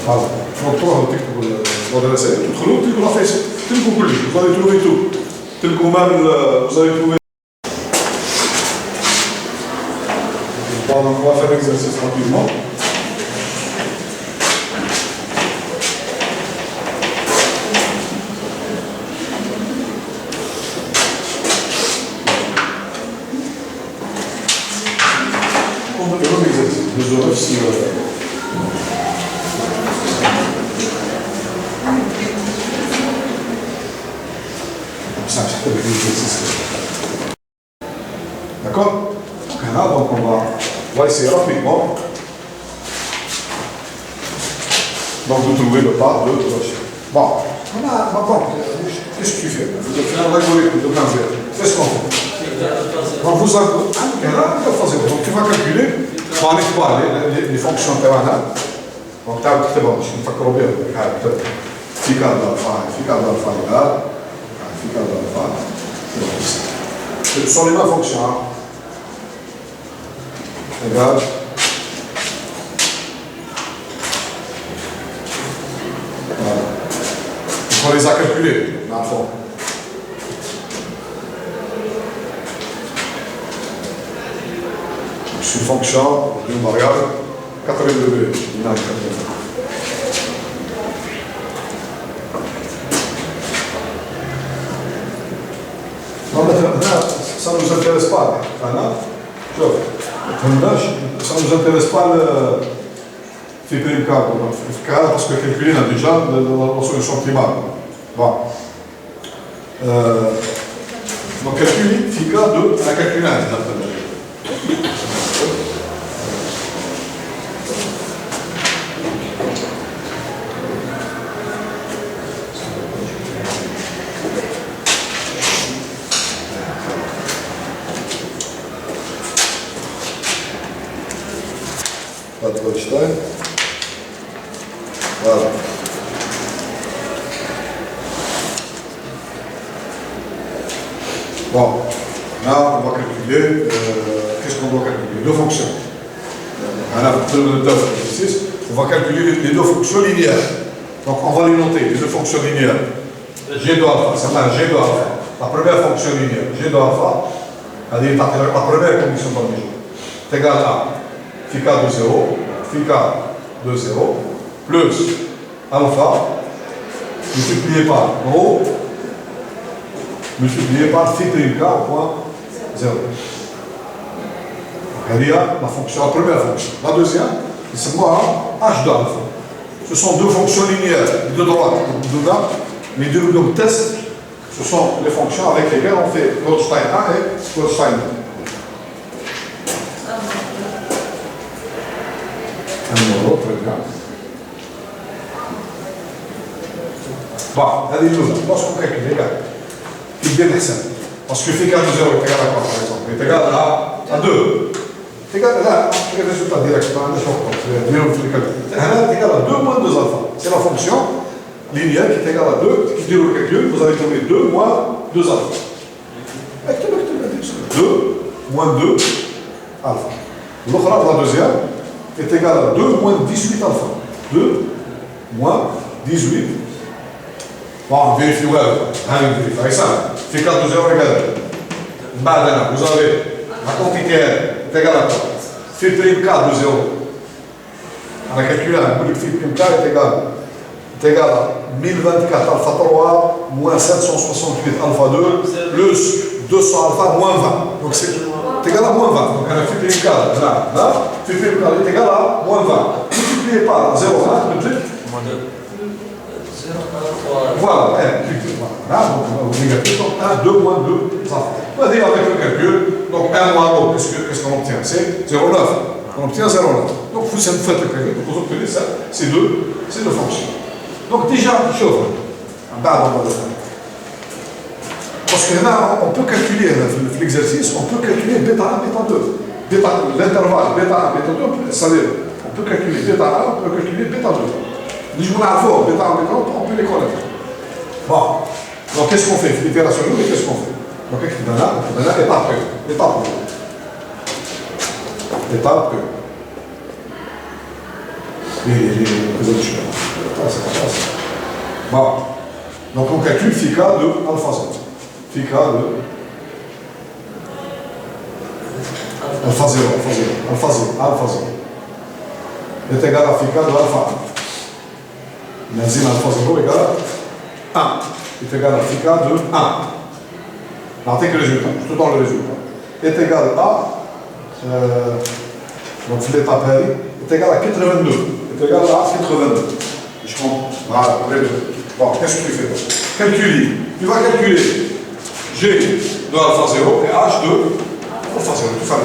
Voilà. Donc, toi, on va te laisser. Tout le monde, tu l'as fait. Vous allez trouver tout. Vous allez trouver. Bon, on va faire l'exercice rapidement. On va faire l'exercice. Nous aurons aussi. D'accord? Donc on va essayer rapidement donc de trouver le pas de gauche. Bon, qu'est-ce que tu fais? Vous faites un algorithme de plan Z. Qu'est-ce qu'on fait? Donc vous avez donc tu vas calculer les fonctions terminales. Donc tu as c'est bon, je vais faire bien. Phi d'alpha égale ce sont les mêmes fonctions. Égale. Voilà. On les a calculés, dans le fond. C'est une fonction d'une variable 80 degrés. Non, mais ça ne nous intéresse pas. Tu vois, ça ne nous intéresse pas le phi prime k, parce que calculer on a déjà la solution primale. Bon. Donc calculer phi k de la calculette. Voilà. Bon, là on va calculer, qu'est-ce qu'on doit calculer? Deux fonctions. On va calculer les deux fonctions linéaires. Donc on va les noter, les deux fonctions linéaires. G de alpha, ça s'appelle G de alpha. La première fonction linéaire, G de alpha, c'est-à-dire la première condition dans le jeu, est égale à phi k de 0, phi k de 0, plus alpha, multiplié par rho, multiplié par phi prime k au point 0. Il y a la première fonction. La deuxième, c'est moi h de alpha. Ce sont deux fonctions linéaires, de droite et de gauche. Les deux tests, ce sont les fonctions avec lesquelles on fait Goldstein 1 et Goldstein 2. Un numéro, très bien. Bon, هذه الأولى. lorsqu'on calcule les gars, il y a des personnes. Parce que phi k de 0 est égal à quoi, par exemple? Il est égal à 2. C'est égal à le résultat direct. C'est égal à 2 moins 2 alpha. C'est la fonction linéaire qui est égale à 2, qui dit le calcul, vous allez trouver 2 moins 2 alpha. 2 moins 2 alpha. L'autre, la deuxième, est égale à 2 moins 18 alpha. 2 moins 18. Bon, on vérifie, ouais, avec ça. Phi k de 0 égale à 2. Vous avez la quantité est égale à quoi? Phi prime k de 0. On a calculé un phi prime k est égal à 1024 alpha 3 moins 768 alpha 2 plus 200 alpha moins 20. Donc c'est égal à moins 20. Donc on a phi prime k là, phi prime k est égal à moins 20. Multiplié par 0,1, Moins 2. voilà, là, donc négatif, donc 1, 2 moins 2 alpha. On va dire avec le calcul, donc 1 moins l'autre, qu'est-ce qu'on obtient? C'est 0,9. On obtient 0,9. Donc vous faites le calcul, vous obtenez ça, ces deux fonctions. Donc déjà, chauffe. Parce que là, on peut calculer l'exercice, on peut calculer bêta 1, bêta 2. L'intervalle bêta 1, bêta 2, c'est-à-dire, on peut calculer bêta 1, on peut calculer bêta 2. Les jours à fort, bêta 1, bêta 2, on peut les connaître. Bon, donc qu'est-ce qu'on fait? L'itération lourde, qu'est-ce qu'on fait? Donc, étape 1. Étape 1. Les bon, donc on calcule phi k de alpha 0. Phi k de alpha 0 est égal à phi k de alpha 1. L'enzyme alpha 0 égale à 1. Est égal à phi k de 1. L'article résultat, je te donne le résultat. Est égal à, donc l'étape est égal à 82. Est égal à 82. Je comprends. Voilà, bon, qu'est-ce que tu fais? Calculer. Tu vas calculer G de alpha 0 et H de alpha 0. Tu fais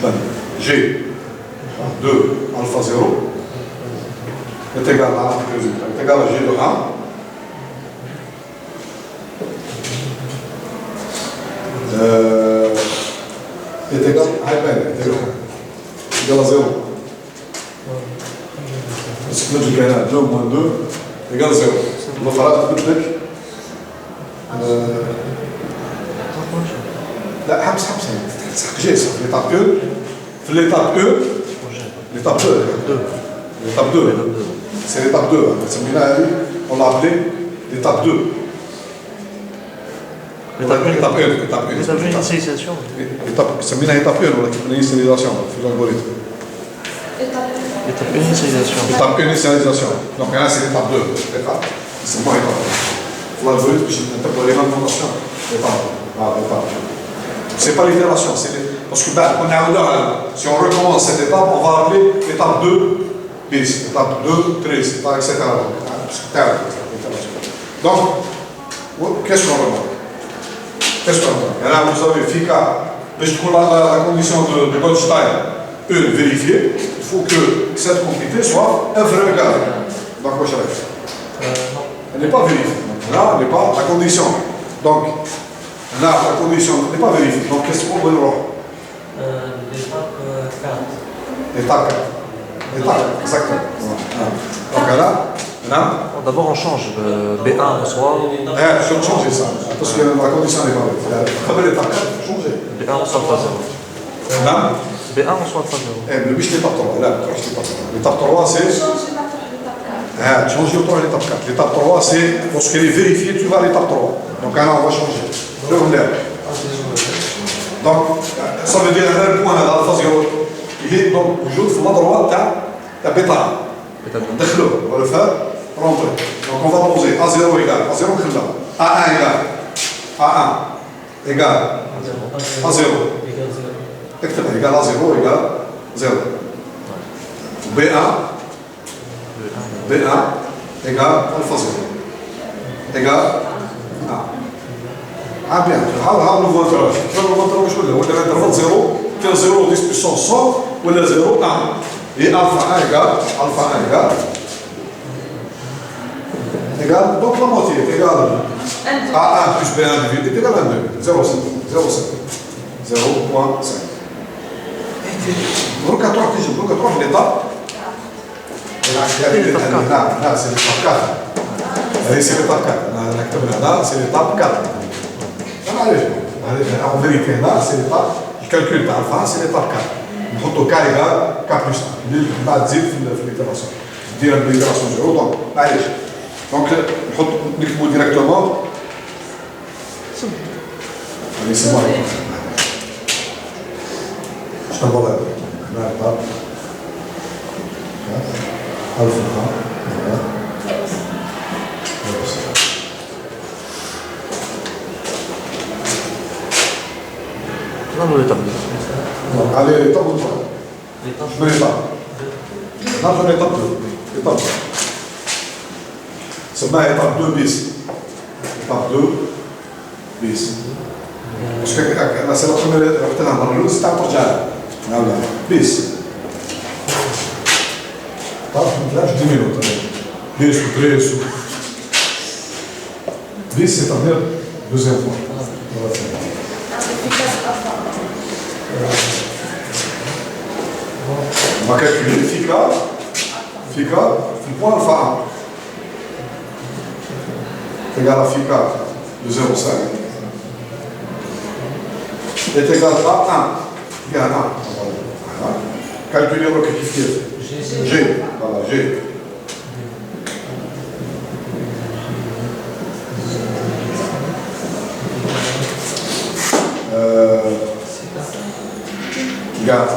là. G de alpha 0 est égal à résultat. Est égal à G de 1. Est égal à 0. Parce que là, j'ai gagné 2 moins 2 égale 0. On va faire un truc. لا حبس جي l'étape 1 في l'étape 1 l'étape 2 c'est l'étape 2 on l'a appelé l'étape 2 l'étape 1 initialisation. سميناها étape 1 ولا l'initialisation في l'algorithme. Étape initialisation. Étape initialisation. Donc là c'est l'étape 2. C'est moi étape 2. L'algorithme, je n'ai pas les informations. Étape 2. Voilà, étape. C'est pas l'itération, parce que si on recommence cette étape, on va appeler étape 2 bis, étape 2, 13, etc. Donc, qu'est-ce qu'on remarque? Et là, vous avez FICA, la condition de Goldstein, vérifiée, il faut que cette quantité soit inférieure ou égale. Donc, quoi, elle n'est pas vérifiée. Là, elle n'est pas la condition. Donc, là, la condition n'est pas vérifiée. Donc, qu'est-ce qu'on veut voir? L'étape 4. L'étape, exactement. Donc, là, D'abord, on change. B1 reçoit. je vais changer ça. Parce que la condition n'est pas vérifiée. Après l'étape 4, il faut changer. B1 reçoit pas 0. Là, B1 reçoit pas 0. le biche l'étape 3. Là, l'étape 3, c'est. Changer au 3 à l'étape 4. L'étape 3, c'est lorsqu'elle est vérifiée, tu vas à l'étape 3. Donc là, on va changer. Donc, ça veut dire un point dans la phase 0. Il est donc toujours sur la droite, tu as bêta. On va le faire, rentrer. Donc on va poser A0 égale, A0 A1 égale, A1 égale, A0. Égale A0 égale 0. B1 égale alpha 0 égale 1. Ah bien, هذا nouveau intervalle. Le nouveau intervalle شو هو؟ l'intervalle 0 كان 0 10 puissance 100 ولا 0 1. Et alpha 1 égale, donc la moitié est égale A1 plus B1 divisé est égal à 2, 0,5. 0,5. Donc à 3 في l'étape. Là, c'est l'étape 4. C'est l'étape 4. Là, c'est l'étape 4. En vérité, là, c'est l'étape, je calcule alpha, c'est l'étape 4. نحطوا K égale K plus 1 اللي بعد تزيد في الإتراسيون دير الإتراسيون 0 دونك معليش دونك نكتبوا ديريكتومون هذه سموها شنو هو هذا؟ هذا ألفا Non, l'étape 2. Donc, allez, l'étape 2. L'étape. Là, je l'étape 2. L'étape 2. C'est bien l'étape 2 bis. Étape 2 bis. Parce que là, c'est la première étape. C'est un projet. Bis. Là, je diminue. Bis ou 13 ou. Bis, c'est-à-dire deuxième fois. On va calculer FICA, le point alpha 1 égale à FICA de 0,5 est égal à 1. Égal à 1. Voilà. Calculer le coefficient. G. Voilà, G. Égal.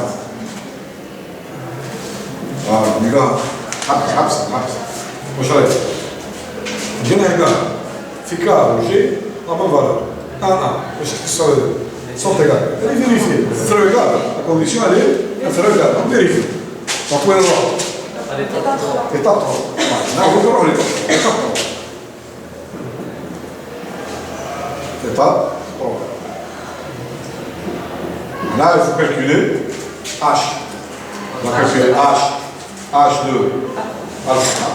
نقا حبس واش رايك جينا هكا في كار وجي لا مون فالور واش تساوي صوت ايغال اللي فيريفي انفيريور ايغال لا كونديسيون الي انفيريور ايغال دونك فيريفي دونك وين نروح ايتاب 3 نعاودو نروحو ليتاب 3 là il faut calculer H. On va calculer H de alpha.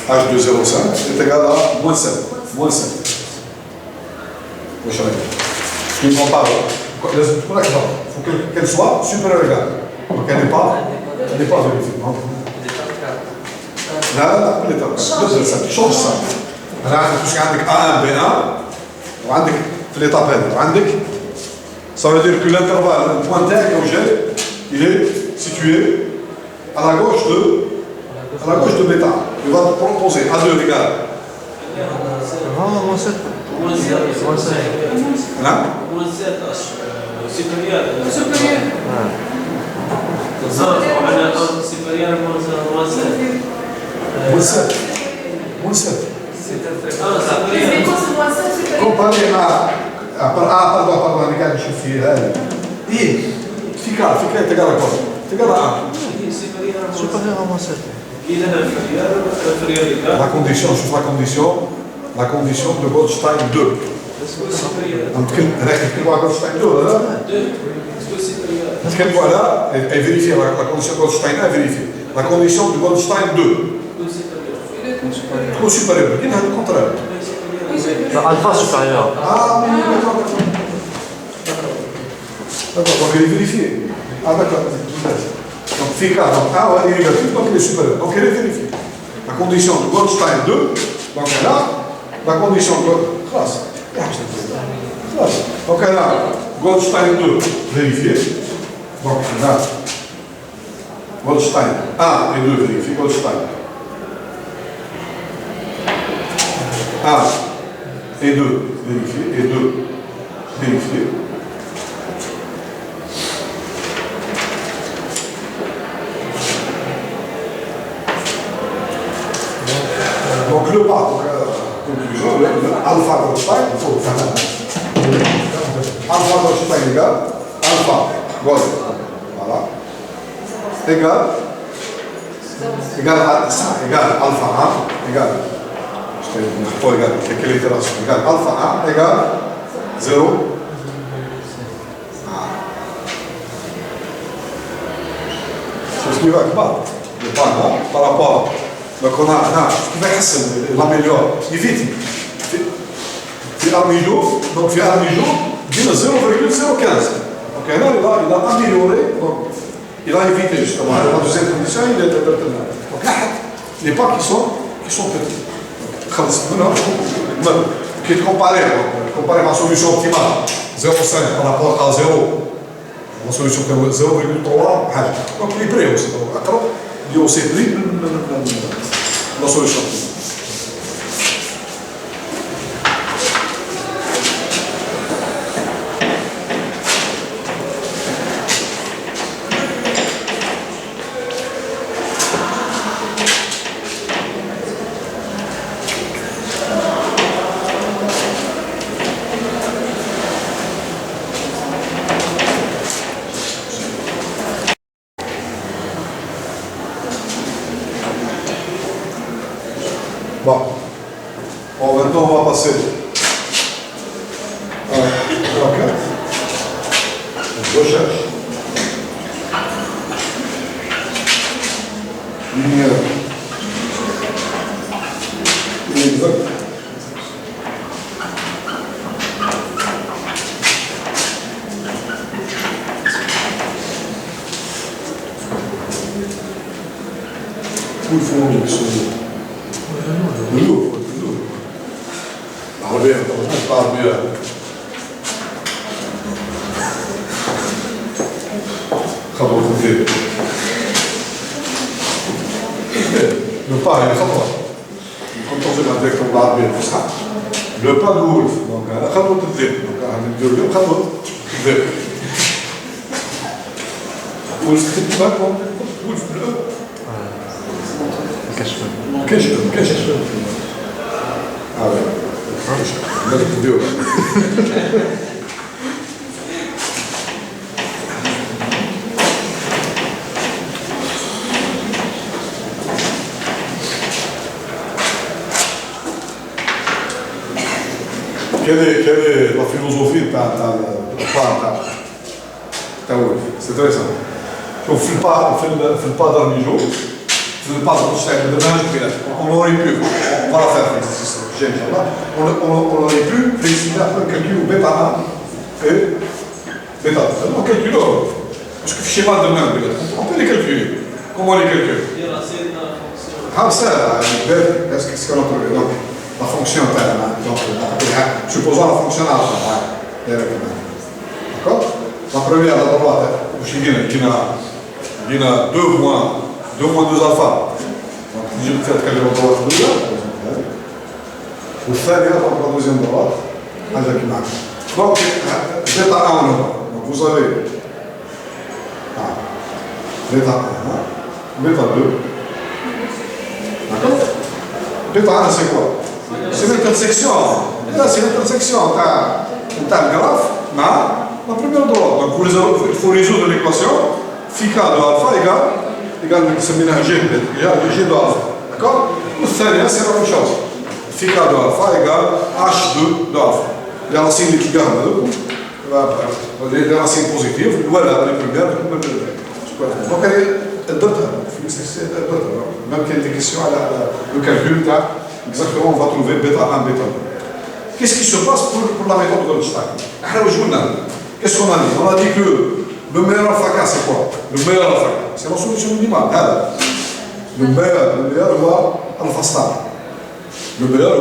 H de 0,5 est égal à moins 7. Moins 7. Je ne comprends pas. Il faut qu'elle soit supérieure ou égale. Donc elle n'est pas vérifiée. Là, l'étape 4. Change ça. Là, parce qu'il y a A1, B1, وعندك في l'étape 1, عندك ça veut dire que l'intervalle, le pointeur il est situé à la gauche de bêta. Il va te proposer A2 égale. Moins 7. Là supérieur. Moins 7. Comparé pardon, regarde, je suis là. Fica integral a cosa. Integral a. Supérieur à moins 7. La condition, je fais la condition de Goldstein 2. نتكلموا على Goldstein 2 لا؟ نتكلموا على vérifier la condition de Goldstein 1 vérifier. La condition de Goldstein 2. تكون supérieur. كاين هذا الكونترير. Alpha supérieur. Ah oui, d'accord. D'accord, donc il est vérifié. Ah d'accord, donc FICA, donc A est négatif, donc il est supérieur. Donc il est vérifié. La condition de Goldstein 2, donc elle a la condition de donc elle a Goldstein 2 vérifié. Donc elle a Goldstein 1 et 2 vérifié. Goldstein 1 et 2 vérifié. Et 2 vérifié. Donc le pas, conclusion, le alpha Goldstein, il faut faire alpha Goldstein égale alpha Gold, voilà, égale ça, égale alpha 1, égale, pas égale, quelle itération, égale alpha 1 égale 0. C'est ce qui va être bas, le pas là, par rapport. Donc on a l'améliore, il vite. في armijo, donc في armijo, il a 0,015. Donc là, il a amélioré, donc il a évité justement. La deuxième condition, il est donc là, les pas qui sont petits. Qui est comparé ma solution optimale, 0,5 par rapport à 0. La solution 0,3, donc il est prêt aussi. Il est aussi prêt. La solution. Bon, maintenant on va passer à l'enquête. Recherche. Lumière. Exact. Où il faut enlever ce de l'eau. Enlever, pas mieux. Le pas, il est خطوة. Quand on fait un directeur d'arbitre, le pas de Wolf, donc la خطوة الذئب, donc on dit le خطوة الذئب. Wolf pas comme Wolf bleu. Cache-le. Ah ouais. On va le vidéo. Quelle est la philosophie de Wolf? C'est très simple. On ne fait pas d'armijo. Je ne parle pas de on aurait pu, on va la faire, on aurait pu préciser un calcul au bêta 1 et bêta 2. On calcule, parce que le schéma de même, on peut les calculer. Comment les calculer? Ah, ça, qu'est-ce qu'on a trouvé? Donc, la fonction terme, donc, supposons la fonction alpha, d'accord? La première, à droite, il y a 2 moins 2 alpha. Donc, je vais faire calculer la droite de là. والثانية donc la deuxième droite. Donc, bêta 1 en bas. Donc, vous avez bêta 1, bêta 2. D'accord? Bêta 1, c'est quoi? C'est l'intersection. Et là, c'est l'intersection. Tu as le graphe, la première droite. Donc, il faut résoudre l'équation. Phi k de alpha égale G de alpha. D'accord? C'est la même chose. Phi k de alpha égale H de alpha. Les racines qui gagnent, les racines positives, voilà, les premières. Donc, elle est même qu'il y a des questions à le calcul, exactement, on va trouver bêta 1, bêta 2. Qu'est-ce qui se passe pour la méthode de Goldstein? Qu'est-ce qu'on a dit? On a dit que le meilleur alpha k, c'est quoi? Le meilleur alpha k, c'est la solution minimale. Le meilleur alpha stable. Le meilleur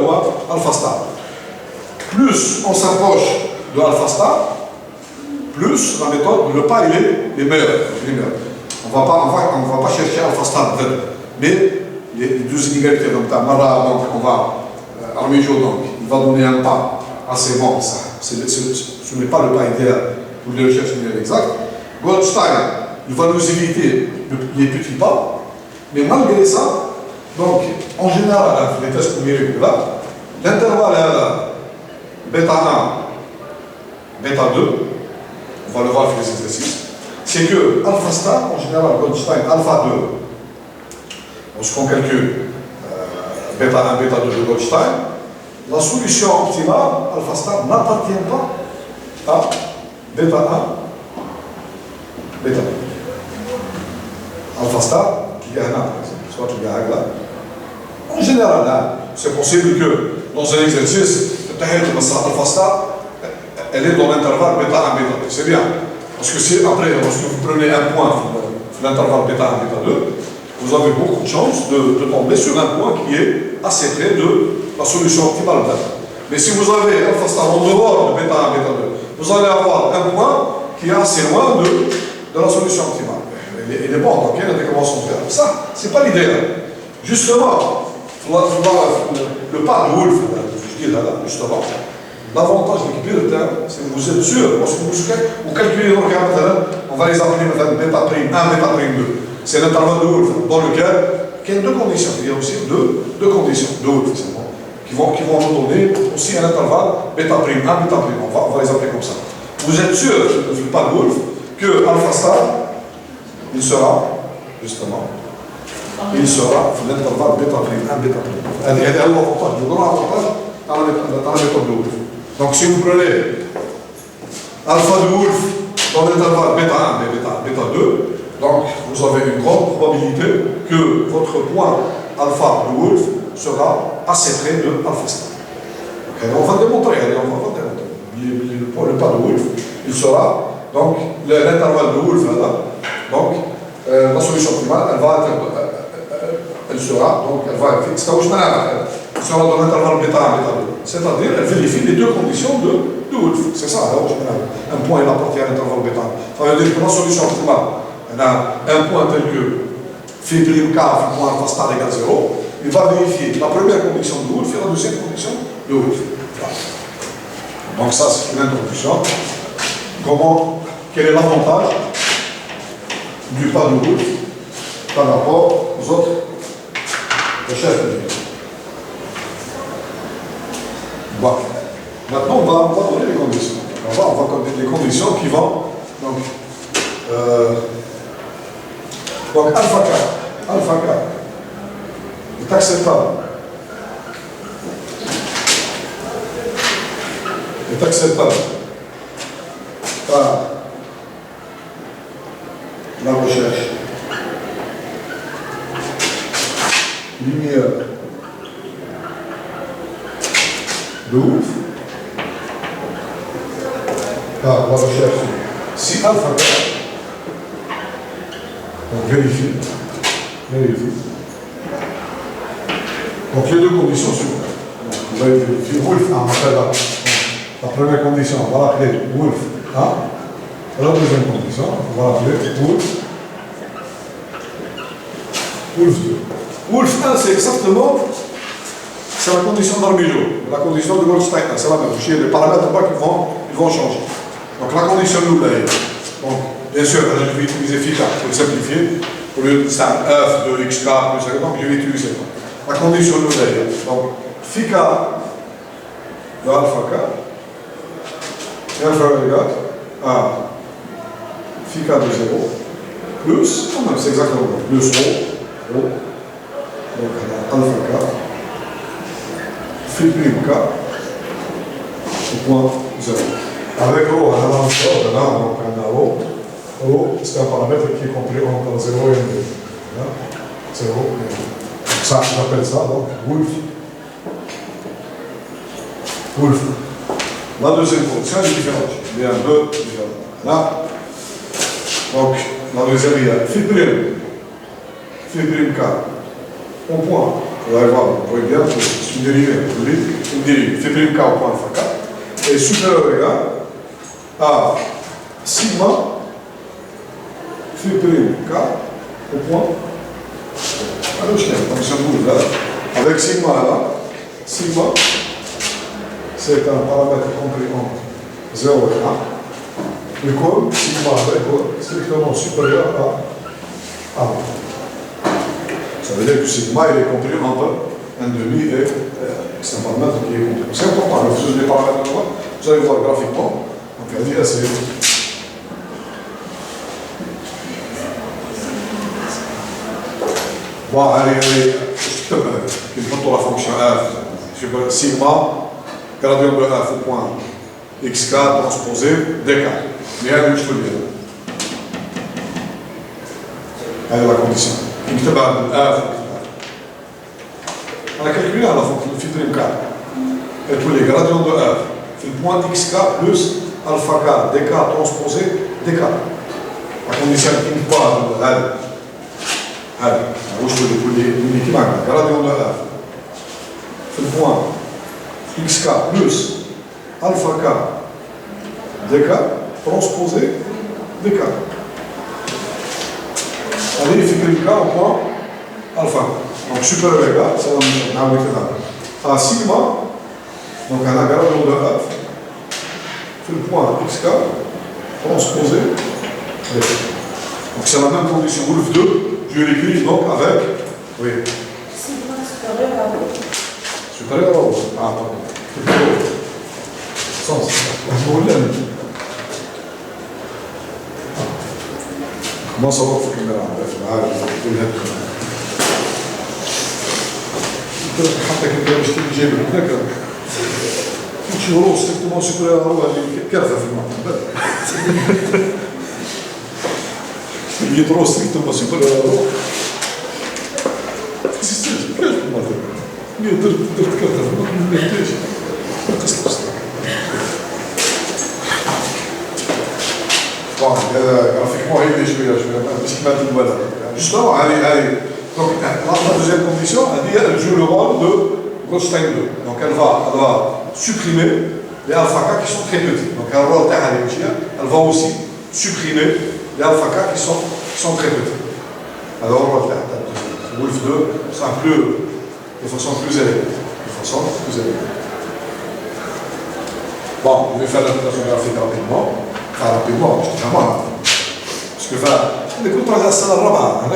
alpha stable. Plus on s'approche de alpha stable, plus la méthode, le pas, il est meilleur. On va pas chercher alpha stable, mais les deux inégalités, donc on va Arméjo, donc il va donner un pas assez bon, ça. Ce n'est pas le pas idéal pour les recherches linéaires exactes. Goldstein, il va nous éviter les petits pas, mais malgré ça, donc en général, les tests numériques là, l'intervalle bêta 1, bêta 2, on va le voir avec les exercices, c'est que alpha star, en général, Goldstein, alpha 2, lorsqu'on calcule bêta 1, bêta 2 de Goldstein, la solution optimale, alpha star, n'appartient pas à bêta 1, bêta 2. Alpha star, qui gagne soit qui gagne là. En général, c'est possible que dans un exercice, alpha star, elle est dans l'intervalle bêta 1, bêta 2. C'est bien. Parce que si après, lorsque vous prenez un point dans l'intervalle bêta 1, bêta 2, vous avez beaucoup de chances de tomber sur un point qui est assez près de la solution optimale. Mais si vous avez alpha star en dehors de bêta 1, bêta 2, vous allez avoir un point qui est assez loin de la solution optimale. Il est bon, donc il y a des conventions de faire. Ça, c'est pas l'idéal. Justement, le pas de Wolf, je dis là, justement, l'avantage de l'équilibre, c'est que vous êtes sûr, parce que vous calculez dans le cas, on va les appeler bêta prime 1, bêta prime 2. C'est l'intervalle de Wolf, dans lequel il y a deux conditions. Il y a aussi deux conditions de Wolf, qui vont nous donner aussi un intervalle bêta prime 1, bêta prime. On va les appeler comme ça. Vous êtes sûr, ne faites pas de Wolf, que alpha star, il sera, justement, il sera l'intervalle bêta prime 1, bêta prime. Il y a l'avantage, le grand avantage dans la méthode de Wolf. Donc si vous prenez alpha de Wolf dans l'intervalle bêta 1, bêta 2, donc vous avez une grande probabilité que votre point alpha de Wolf sera assez près de alpha star. Okay, on va démontrer, le pas de Wolf, il sera, donc l'intervalle de Wolf, donc la solution optimale, elle sera dans l'intervalle bêta 1, bêta 2. C'est-à-dire, elle vérifie les deux conditions de Wolf. C'est ça, un point il appartient à l'intervalle bêta 1. Ça veut dire que la solution optimale, on a un point tel que phi prime k, phi point alpha star égale 0. Il va vérifier la première condition de Wolf et la deuxième condition de Wolf. Voilà. Donc ça, c'est une introduction. Quel est l'avantage du pas de Wolf par rapport aux autres recherches linéaires. Bon. Maintenant, on va donner les conditions. On va donner les conditions qui vont. Donc alpha k est acceptable. Est acceptable par la recherche linéaire de Wolf, par la recherche si alpha k, donc vérifie. Donc les deux conditions suivantes. Vous allez vérifier Wolf 1, on appelle la première condition, on va l'appeler Wolf 1. La deuxième condition, on va l'appeler Wolf 2. Wolf 1, c'est exactement, c'est la condition d'Arméjo, la condition de Goldstein, c'est la même. Les paramètres ils vont changer. Donc la condition nulle est, donc bien sûr, je vais utiliser phi k pour le simplifier. Au lieu de ça, f de xk plus 5, donc je vais utiliser la condition nulle est, donc phi K de alpha K, et alpha est égal à phi K de 0, plus, quand même, c'est exactement plus rho, donc alpha K, phi prime K, au point 0. Avec rho, on a là, donc on a rho. Rho, c'est un paramètre qui est compris entre 0 et 1. 0 et 1. Ça, j'appelle ça donc Wolf. Wolf. La deuxième condition est différente. Il y a deux différentes. Là, donc, la deuxième, il y a phi prime K, au point. Vous allez voir, vous voyez bien, c'est une dérivée. Une dérivée. Phi prime K au point alpha K est supérieur ou égal à sigma phi prime K au point. Alors, je tiens, condition de Wolf, là. Avec sigma là, sigma, c'est un paramètre compris entre 0 et 1. Le col, sigma est strictement supérieur à 1. Ça veut dire que sigma il est compris entre 1,5 et c'est un paramètre qui est compris. C'est important, si je les paramètres là, vous allez voir graphiquement. Donc, elle dit assez. Bon, allez, je te montre la fonction f. Je peux sigma, gradient de f au point xk transposé dk. Mais elle, je peux le dire. Elle est la condition. Il te bat de f. On a calculé la fonction de phi prime k. Et tous les gradients de f. C'est le point xk plus alpha k dk transposé dk. La condition qui me parle de l. Allez, je peux les gradient de f. C'est le point xk plus alpha k dk transposé dk. Allez, phi prime k au point alpha. Donc supérieur ou égal, c'est la même chose. À sigma, donc on a gradient de f. C'est le point xk transposé dk. Donc c'est la même condition. Wolf 2. Je l'écris donc avec. Oui. Sigma supérieur à rho. Supérieur à rho. Ah, pardon. Sens. Comment ça va في الكاميرا؟ حتى كنت باش تجي جايب هناك شي رو ستريكتومون سوبيريور à rho هذه كارثه في المعتمد. Il est trop strictement supérieur à rho. درت كارثه ما نحتاج ما تصلحش. بون graphiquement هي شويه مش كما تقول justement allez donc la deuxième condition elle joue le rôle de Goldstein 2. Donc elle va supprimer les alpha k qui sont très petits. Donc elle va aussi supprimer les alpha k qui sont très petits. Alors on va faire Wolf 2 sera plus de façon plus élevée. Bon, je vais faire l'interprétation graphique rapidement. Enfin, rapidement, je dis vraiment. Parce que, écoute, on a ça là,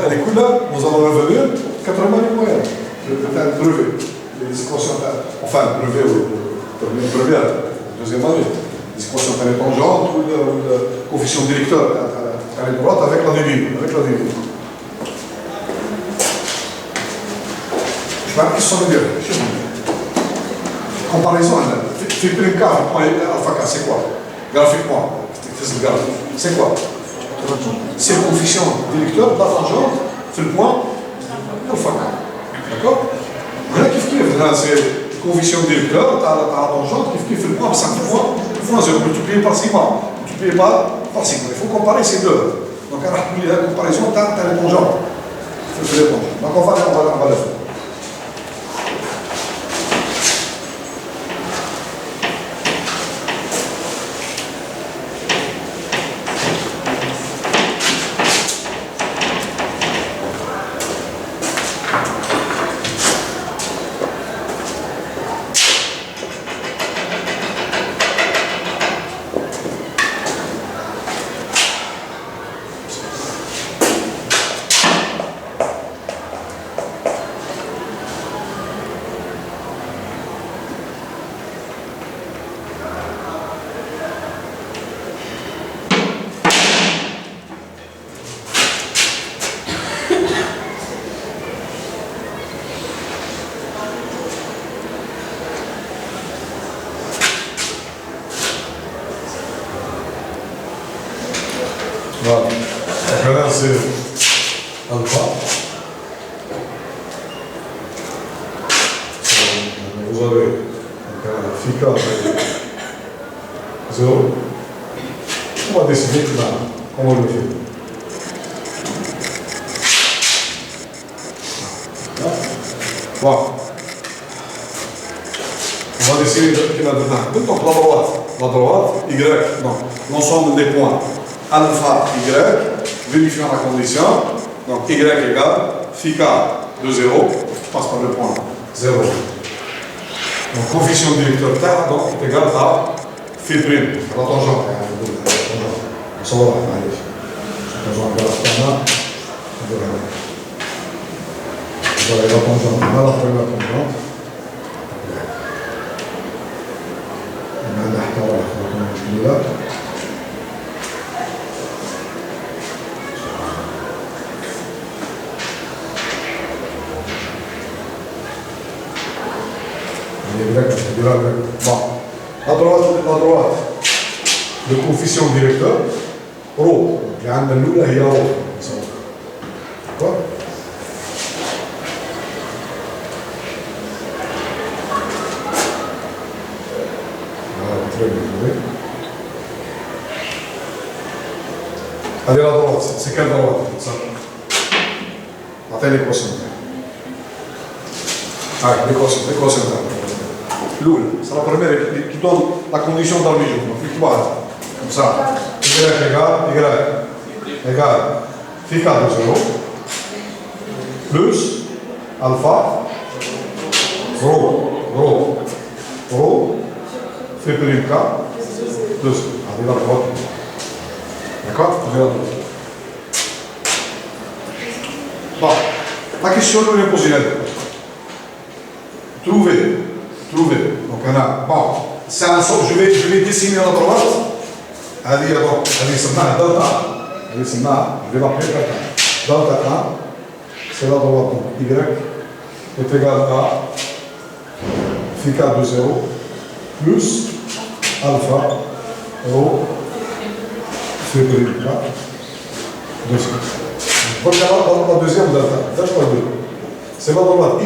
les couleurs, nous allons revenir 80 000 moyennes. Le brevet. Les équations, enfin, le brevet ou le première, deuxième année. Les équations tangentes ou le coefficient directeur à la droite avec la dérive. Je vais qui sont les deux. Comparaison, phi prime k, alpha k, c'est quoi? Graphiquement, c'est quoi? C'est le coefficient directeur de la tangente, c'est le point alpha k. D'accord? Voilà c'est le coefficient directeur de la tangente qui fait le point 5 fois 0, multiplié par sigma. Multiplié par sigma. Il faut comparer ces deux. Donc, à la comparaison, tu as les tangentes. Donc, on va le faire. Voilà. Donc là, c'est alpha. Vous avez phi k 0. On va décider comment on le fait. Voilà. On va décider de donc la droite, y, donc l'ensemble des points alpha, y, vérifiant la condition, donc y égale phi k de 0, passe par le point 0. Donc coefficient directeur K donc, est égal à phi prime, la tangente. On s'en va, allez. La tangente égale à vous avez la tangente, on a la première tangente. On a la tangente là. Bon. À droite, le coefficient directeur, ρ. اللي عندنا الأولى هي ρ. D'accord? Très bien. Allez, la droite, c'est quelle droite? Ça. Attends l'équation. Ah, l'équation. L'oul, c'est la première qui donne la condition dans le milieu. Donc, comme ça. Y égale phi k de 0 plus alpha rho phi prime k de 0. Allez, la droite. D'accord? Allez, la droite. Bon, la question nous est posée là. Trouver. Donc on a, bon, c'est un sort, je vais dessiner la droite. Allez, donc, delta. Je vais l'appeler delta 1. C'est la droite, donc y est égal à phi k de 0 plus alpha rho phi prime k de 0. Regarde la deuxième delta, c'est la droite y.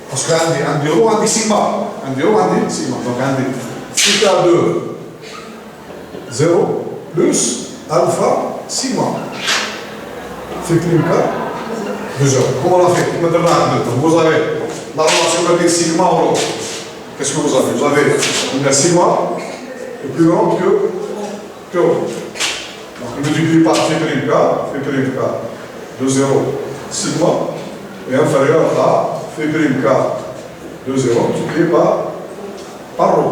Parce que عندي rho عندي sigma. Donc عندي phi k de 0 plus alpha sigma. Phi prime k de 0. Comment on l'a fait? Vous avez la relation avec sigma ou rho. Qu'est-ce que vous avez? Vous avez une sigma est plus grande que rho. Donc on multiplie par phi prime k de 0 sigma est inférieur à phi prime k de 0 multiplié par rho.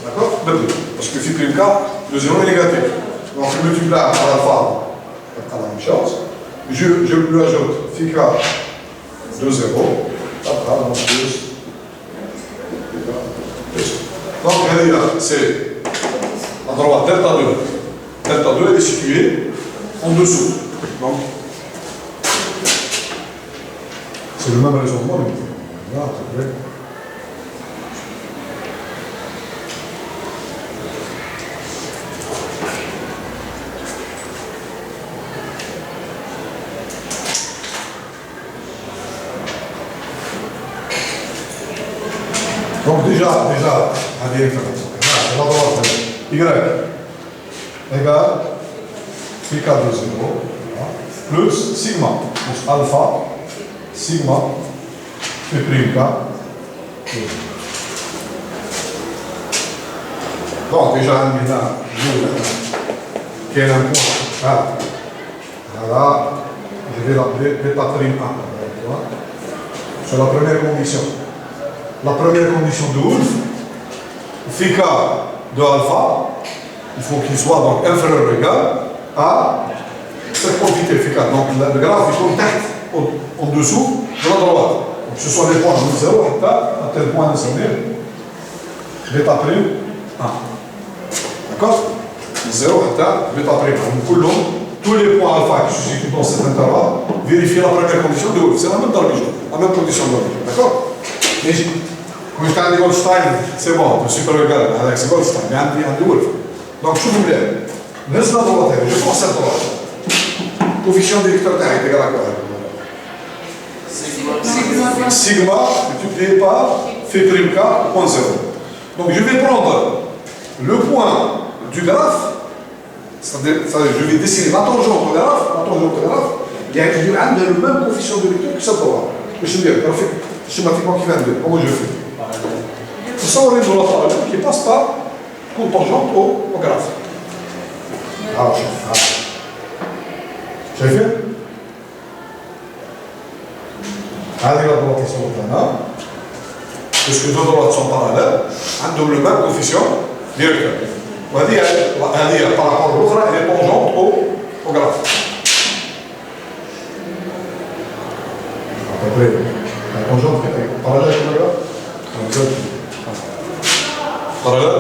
D'accord? Parce que phi prime k de 0 est négatif. Donc je multiplie par alpha, c'est la même chose. Je lui ajoute phi k de 0, donc plus. Donc c'est à droite delta 2. Delta 2 elle est située en dessous. Donc c'est le même raisonnement. Là, c'est vrai. Donc déjà, à dire c'est la droite, y égale phi k de 0 plus sigma, plus alpha, sigma, phi prime k. Donc déjà, qui est un point, là, je vais l'appeler bêta prime 1. C'est la première condition. La première condition de Wolf, phi k de alpha, il faut qu'il soit donc inférieur ou égal à cette quantité phi k. Donc le graphe il tourne en dessous de la droite. Donc ce sont les points de 0 à tel point de sommet, bêta prime 1. D'accord? 0 à bêta prime 1. Tous les points alpha qui se situent dans cet intervalle, vérifier la première condition de Wolf. C'est la même derivation, la même condition de Wolf. D'accord? Mais quand je t'ai dit Goldstein, c'est bon, je suis pas le gars, c'est Goldstein, mais un Wolf. Donc, je vous mets. نهز لا droite, je pense à droite. Coefficient directeur تاعي égal à quoi? Sigma multiplié par phi prime k point 0. Donc je vais prendre le point du graphe, c'est-à-dire je vais dessiner la tangente au graphe, il y a le même coefficient de lecture que ça droit. Je veux dire, schématiquement qui vient de comment je fais. Ça on est dans la parallèle qui passe par tangente au graphe. Alors, شايفين؟ هذه la droite qui sont هنا. Puisque deux droites sont parallèles, عندهم le même coefficient directeur. وهذه par rapport à l'autre, elle est tangente au graphe. À peu près. La tangente est parallèle au graphe. Parallèle.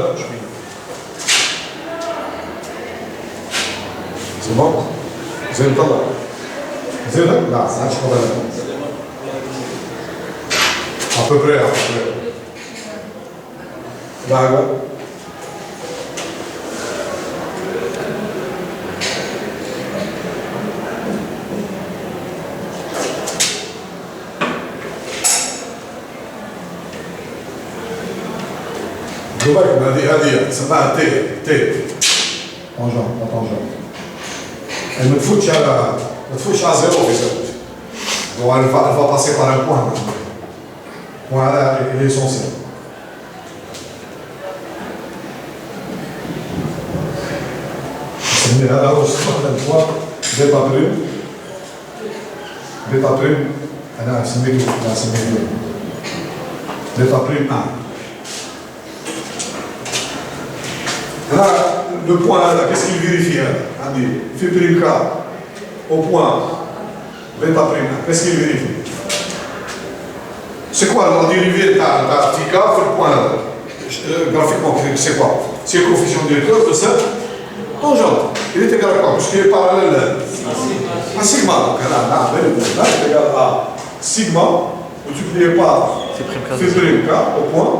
C'est bon? زي نطلع زي لا ما عادش parallèle. À peu près. D'accord. هذه تسمىها تي طونجون elle ne fout à zéro في زاوية. Donc elle va passer par un point. Voilà, il est essentiel. هذا هو استخدام البوان بيتا بريم انا سميته بيتا بريم 1. Là, le point là, qu'est-ce qu'il vérifie? On dit phi prime k au point bêta prime, qu'est-ce qu'il vérifie? C'est quoi la dérivée de phi k sur le point là? Graphiquement, c'est quoi? C'est le coefficient directeur de cette tangente. Il est égal à quoi? Puisqu'il est parallèle à sigma. Donc là, il est égal à sigma multiplié par phi prime k au point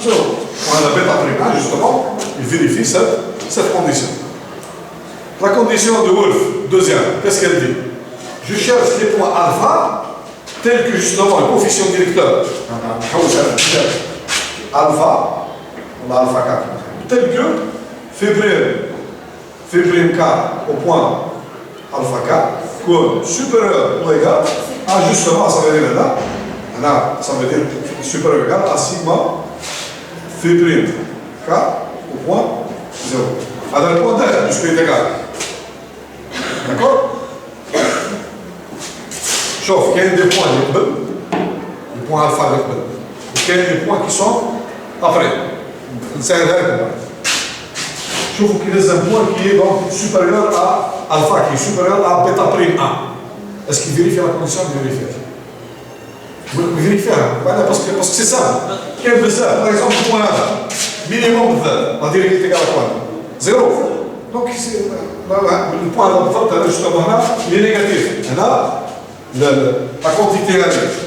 0. On a bêta prime 1, justement, il vérifie cette condition. La condition de Wolf, deuxième, qu'est-ce qu'elle dit? Je cherche les points alpha, tels que justement le coefficient directeur, alpha, on a alpha 4, tel que phi prime k au point alpha 4, comme supérieur ou égal à justement, ça veut dire là, ça veut dire supérieur ou égal à sigma phi prime k au point 0. هذا le point d'air, puisqu'il est égal. D'accord? شوف كاين des points اللي قبل les points alpha اللي قبل وكاين des points qui sont après. نسهلها لكم. شوفوا qu'il y a un point qui est donc supérieur à alpha, qui est supérieur à bêta prime 1. Est-ce qu'il vérifie la condition de vérifier? Oui, vérifier. Voilà, parce que c'est ça. Quel besoin? Par exemple, le point minimum de on dirait qu'il est égal à quoi? 0. Donc, le point de justement là, il est négatif. Et là, la quantité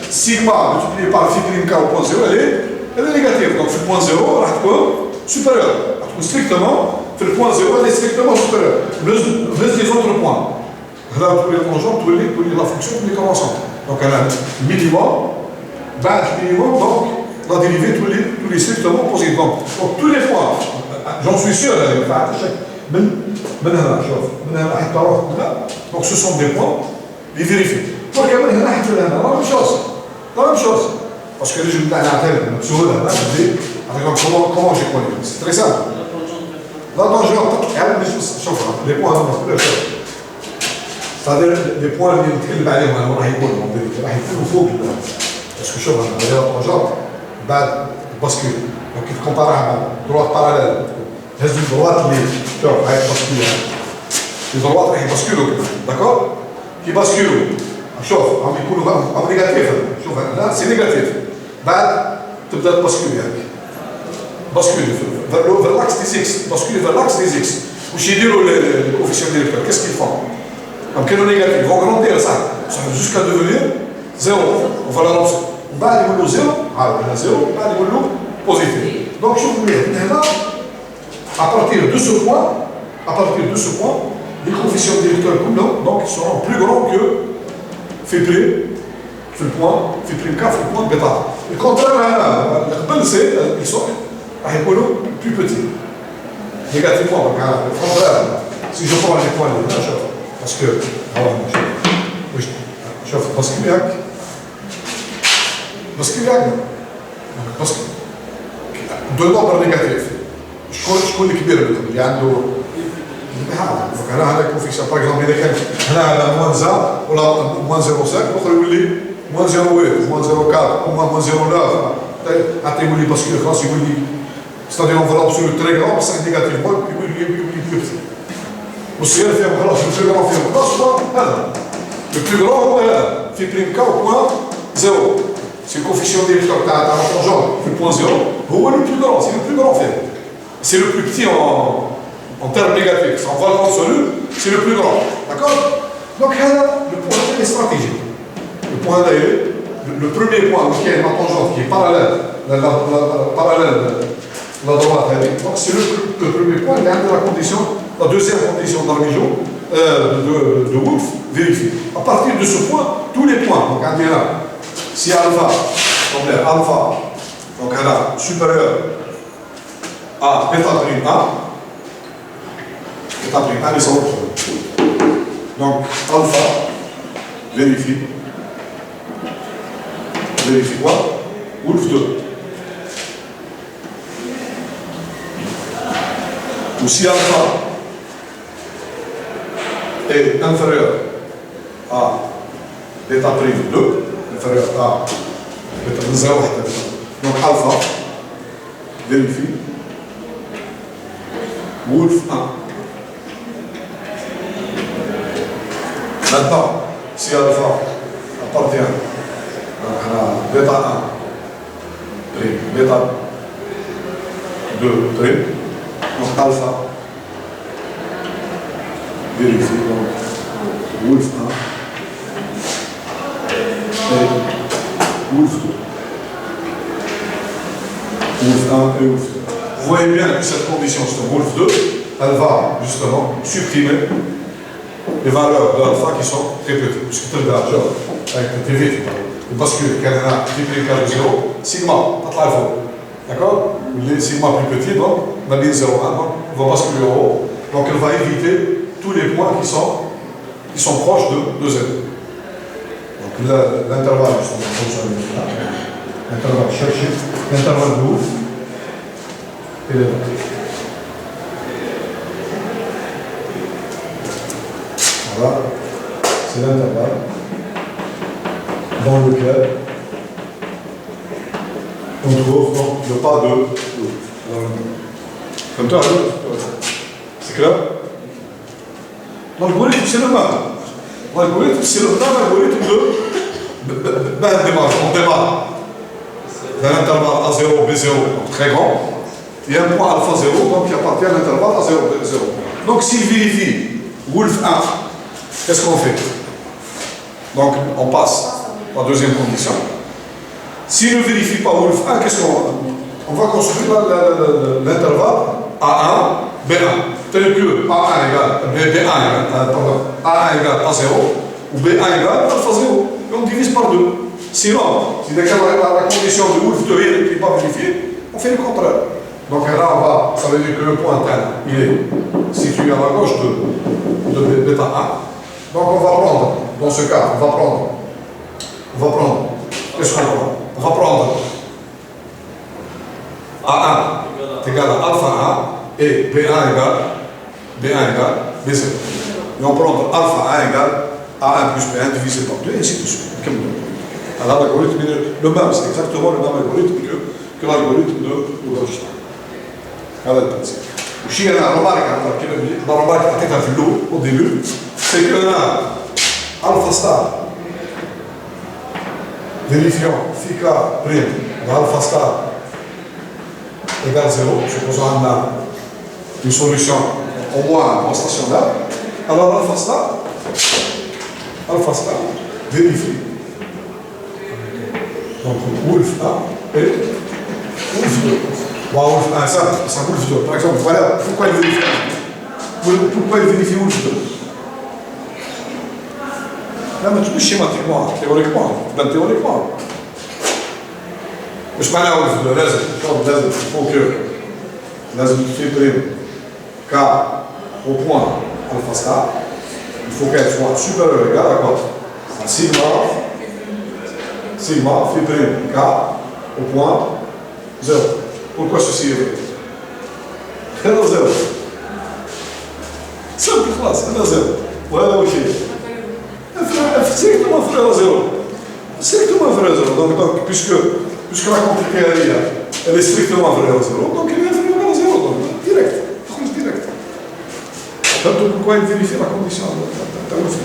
sigma multipliée par phi prime k au point 0, elle est négative. Donc, le point 0, elle est supérieur. Strictement, le point 0, elle est strictement supérieure. Les autres points. Là, tous les tangentes, tous les la fonction, tous les conventions. Donc, elle a le minimum, donc, la dérivée, tous les strictement positifs. Donc, tous les points, j'en suis sûr, donc ce sont des points, ils vérifient. Donc, la même chose. Parce que je me dis, comment j'ai connu? C'est très simple. La tangente, les points, c'est-à-dire les points اللي نتكلم عليهم انا راح يكونوا فوق parce que شوف انا la tangente بعد باسكول donc il compare مع droite parallèle هز الدروات اللي شوف هاي باسكول الدروات راح يباسكولوا d'accord كي باسكولوا شوف عم يكونوا عم نيجاتيف شوف لا سي نيجاتيف بعد تبدا تباسكول هيك باسكول vers l'axe des x basculer vers l'axe des x واش يديروا le coefficient directeur qu'est-ce qu'ils font? Donc, ils vont grandir ça jusqu'à devenir 0. On va l'annoncer. On va aller au 0, on va aller au positif. Donc, je vous mets là, à partir de ce point, à partir de ce point, les coefficients directeurs donc seront plus grands que phi prime, phi le point, phi prime K, phi le point bêta. Le contraire, ils sont plus petits. Négativement, donc, le contraire, si je prends les points là, parce que, شوف باسكيلياك باسكو دو نمبر نيجاتيف شكون الكبير منهم اللي عنده دونك هنا هذا كوفيسيون باغ اكزومبل اذا كان هنا على موان زا ولا موان 0.5 الاخر يولي موان 0.8 موان 0.4 او موان 0.9 حتى يولي باسكيل خلاص يولي ستادير اون فالور ابسولو تري غران بصح نيجاتيف يولي بلو بتي والصغير فيهم خلاص البلو غران فيهم خلاص هذا le plus grand phi prime K au point 0. C'est le coefficient directeur que tu as en tangente, le point 0. Le plus grand, c'est le plus grand fait. C'est le plus petit en termes négatifs. En valeur absolue, c'est le plus grand. D'accord? Donc, le point est stratégique. Le point là, le premier point qui est ma tangente, qui est parallèle, la droite. Donc, c'est le premier point, il y a la condition, la deuxième condition d'Armijo, de Wolf, vérifier. À partir de ce point, tous les points, donc on dit là, si alpha, donc alpha, donc là, supérieur à bêta prime A, bêta prime A, les autres. Donc alpha, vérifie quoi? Wolf 2. Ou si alpha est inférieur à bêta prime 2, inférieur à bêta prime 0, donc alpha, vérifie, Wolf 1. Maintenant, si alpha appartient à bêta 1, prime, bêta 2, prime, donc alpha, vérifie, donc Wolf 1 et Wolf 2. Wolf 1 et Wolf 2. Vous voyez bien que cette condition sur Wolf 2, elle va justement supprimer les valeurs de alpha qui sont très petites. Puisque tu regardes, avec le TV, tu bascules, quand on a multiplié de 0, sigma, pas de l'alpha. D'accord? Les sigma plus petits, donc, on a bien 0,1, donc on va basculer au haut. Donc elle va éviter tous les points qui sont proches de 0. Donc l'intervalle, l'intervalle cherché, l'intervalle de Wolf, et le voilà, c'est l'intervalle dans lequel on trouve donc le pas de Wolf. Comme toi, c'est clair? L'algorithme, c'est le même. L'algorithme, c'est le même algorithme on démarre d'un intervalle A0, B0, donc très grand, et un point alpha 0, donc qui appartient à l'intervalle A0, B0. Donc s'il vérifie Wolf 1, qu'est-ce qu'on fait? Donc on passe à la deuxième condition. S'il ne vérifie pas Wolf 1, qu'est-ce qu'on va construire l'intervalle A1, B1. Tel que A1 égale A1 égale A0 ou B1 égale alpha 0. Et on divise par 2. Sinon, si la condition de Wolf 2 n'est pas vérifiée, on fait le contraire. Donc là, ça veut dire que le point il est situé à la gauche de bêta 1. Donc on va prendre, dans ce cas, on va prendre, qu'est-ce qu'on prend? On va prendre A1 égale à alpha 1 et B1 égale B0. Et on prend alpha 1 égale A1 plus B1 divisé par 2 et ainsi de suite. Alors l'algorithme est le même, c'est exactement le même algorithme que l'algorithme de Goldstein. هذا التنسيق. وشيء انا رمارك حطيتها في اللو au début, c'est que alpha star vérifiant phi k prime de alpha star égale 0, supposons qu'on a une solution au moins en stationnaire, alors alpha star vérifie. Donc Wolf 1 et Wolf 2. Wolf 1, ça Wolf 2. Par exemple, voilà pourquoi il vérifie. pourquoi il vérifie où le 2? Là, mais tu peux schématiquement, théoriquement, ben théoriquement. مش معناه لازم il faut que لازم تفيبريم K au point alpha star, il faut qu'elle soit supérieure ou égale à quoi? À sigma fibrine K au point 0. Pourquoi ceci est vrai? Elle est 0. Simple classe, elle est 0. Voilà où il est. Strictement inférieur à 0. Strictement inférieur à 0. Donc puisque la quantité elle est strictement inférieure à 0, donc elle est inférieure à 0. Donc direct. Direct. Donc pourquoi il vérifie la condition de l'ouvre?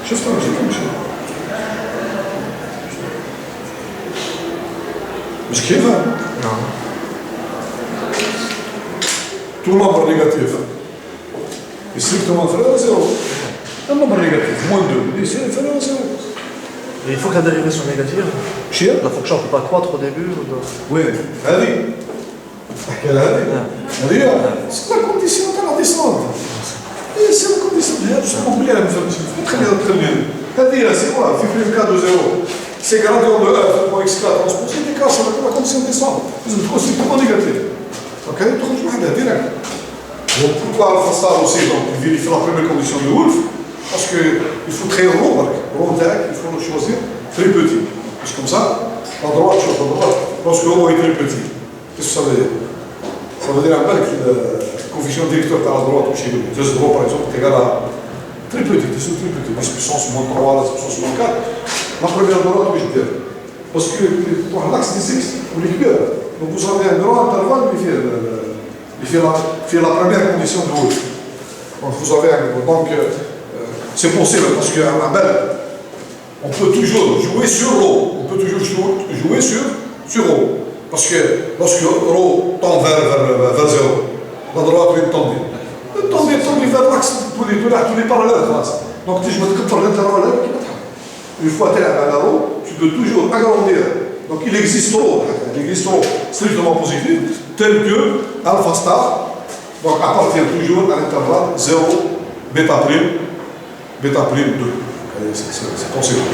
شوف مش كيفها؟ tout nombre négatif est strictement inférieur à 0. Un nombre négatif, moins 2, c'est inférieur à 0. Et il faut que la dérivée soit négative. Chien? La fonction ne peut pas croître au début. Oui, هذه c'est la condition de la descente. C'est la condition de la descente. Très bien. هذه c'est quoi? Fibrine K de 0. C'est gradient de f pour x4 transposé des cas, c'est la condition de descente. C'est strictement négatif. Ok? تخرج وحدها direct. Donc pourquoi alpha star aussi? Donc il vérifie la première condition de Wolf. Parce qu'il faut créer un rond, il faut le choisir très petit. C'est comme ça, à droite, lorsque le rond est très petit. Qu'est-ce que ça veut dire? Ça veut dire que le coefficient directeur à la droite ou chez nous, le rond par exemple est égal à très petit, très petit, 10 puissance moins 3, 10 puissance moins 4. La première droite, oui, je veux dire. Parce que dans l'axe des x, on récupère. Donc vous avez un grand intervalle qui fait la première condition de Wolf. Donc vous avez donc c'est possible parce qu'à la belle, on peut toujours jouer sur ρ. On peut toujours jouer sur ρ. Parce que lorsque ρ tend vers 0, la droite va tendre. Tendre vers l'axe tous les parallèles. Donc si je me trompe par l'intervalle, une fois que tu es à ρ, tu peux toujours agrandir. Donc il existe ρ strictement positif, tel que alpha star, donc appartient toujours à l'intervalle 0, bêta prime 2. C'est possible.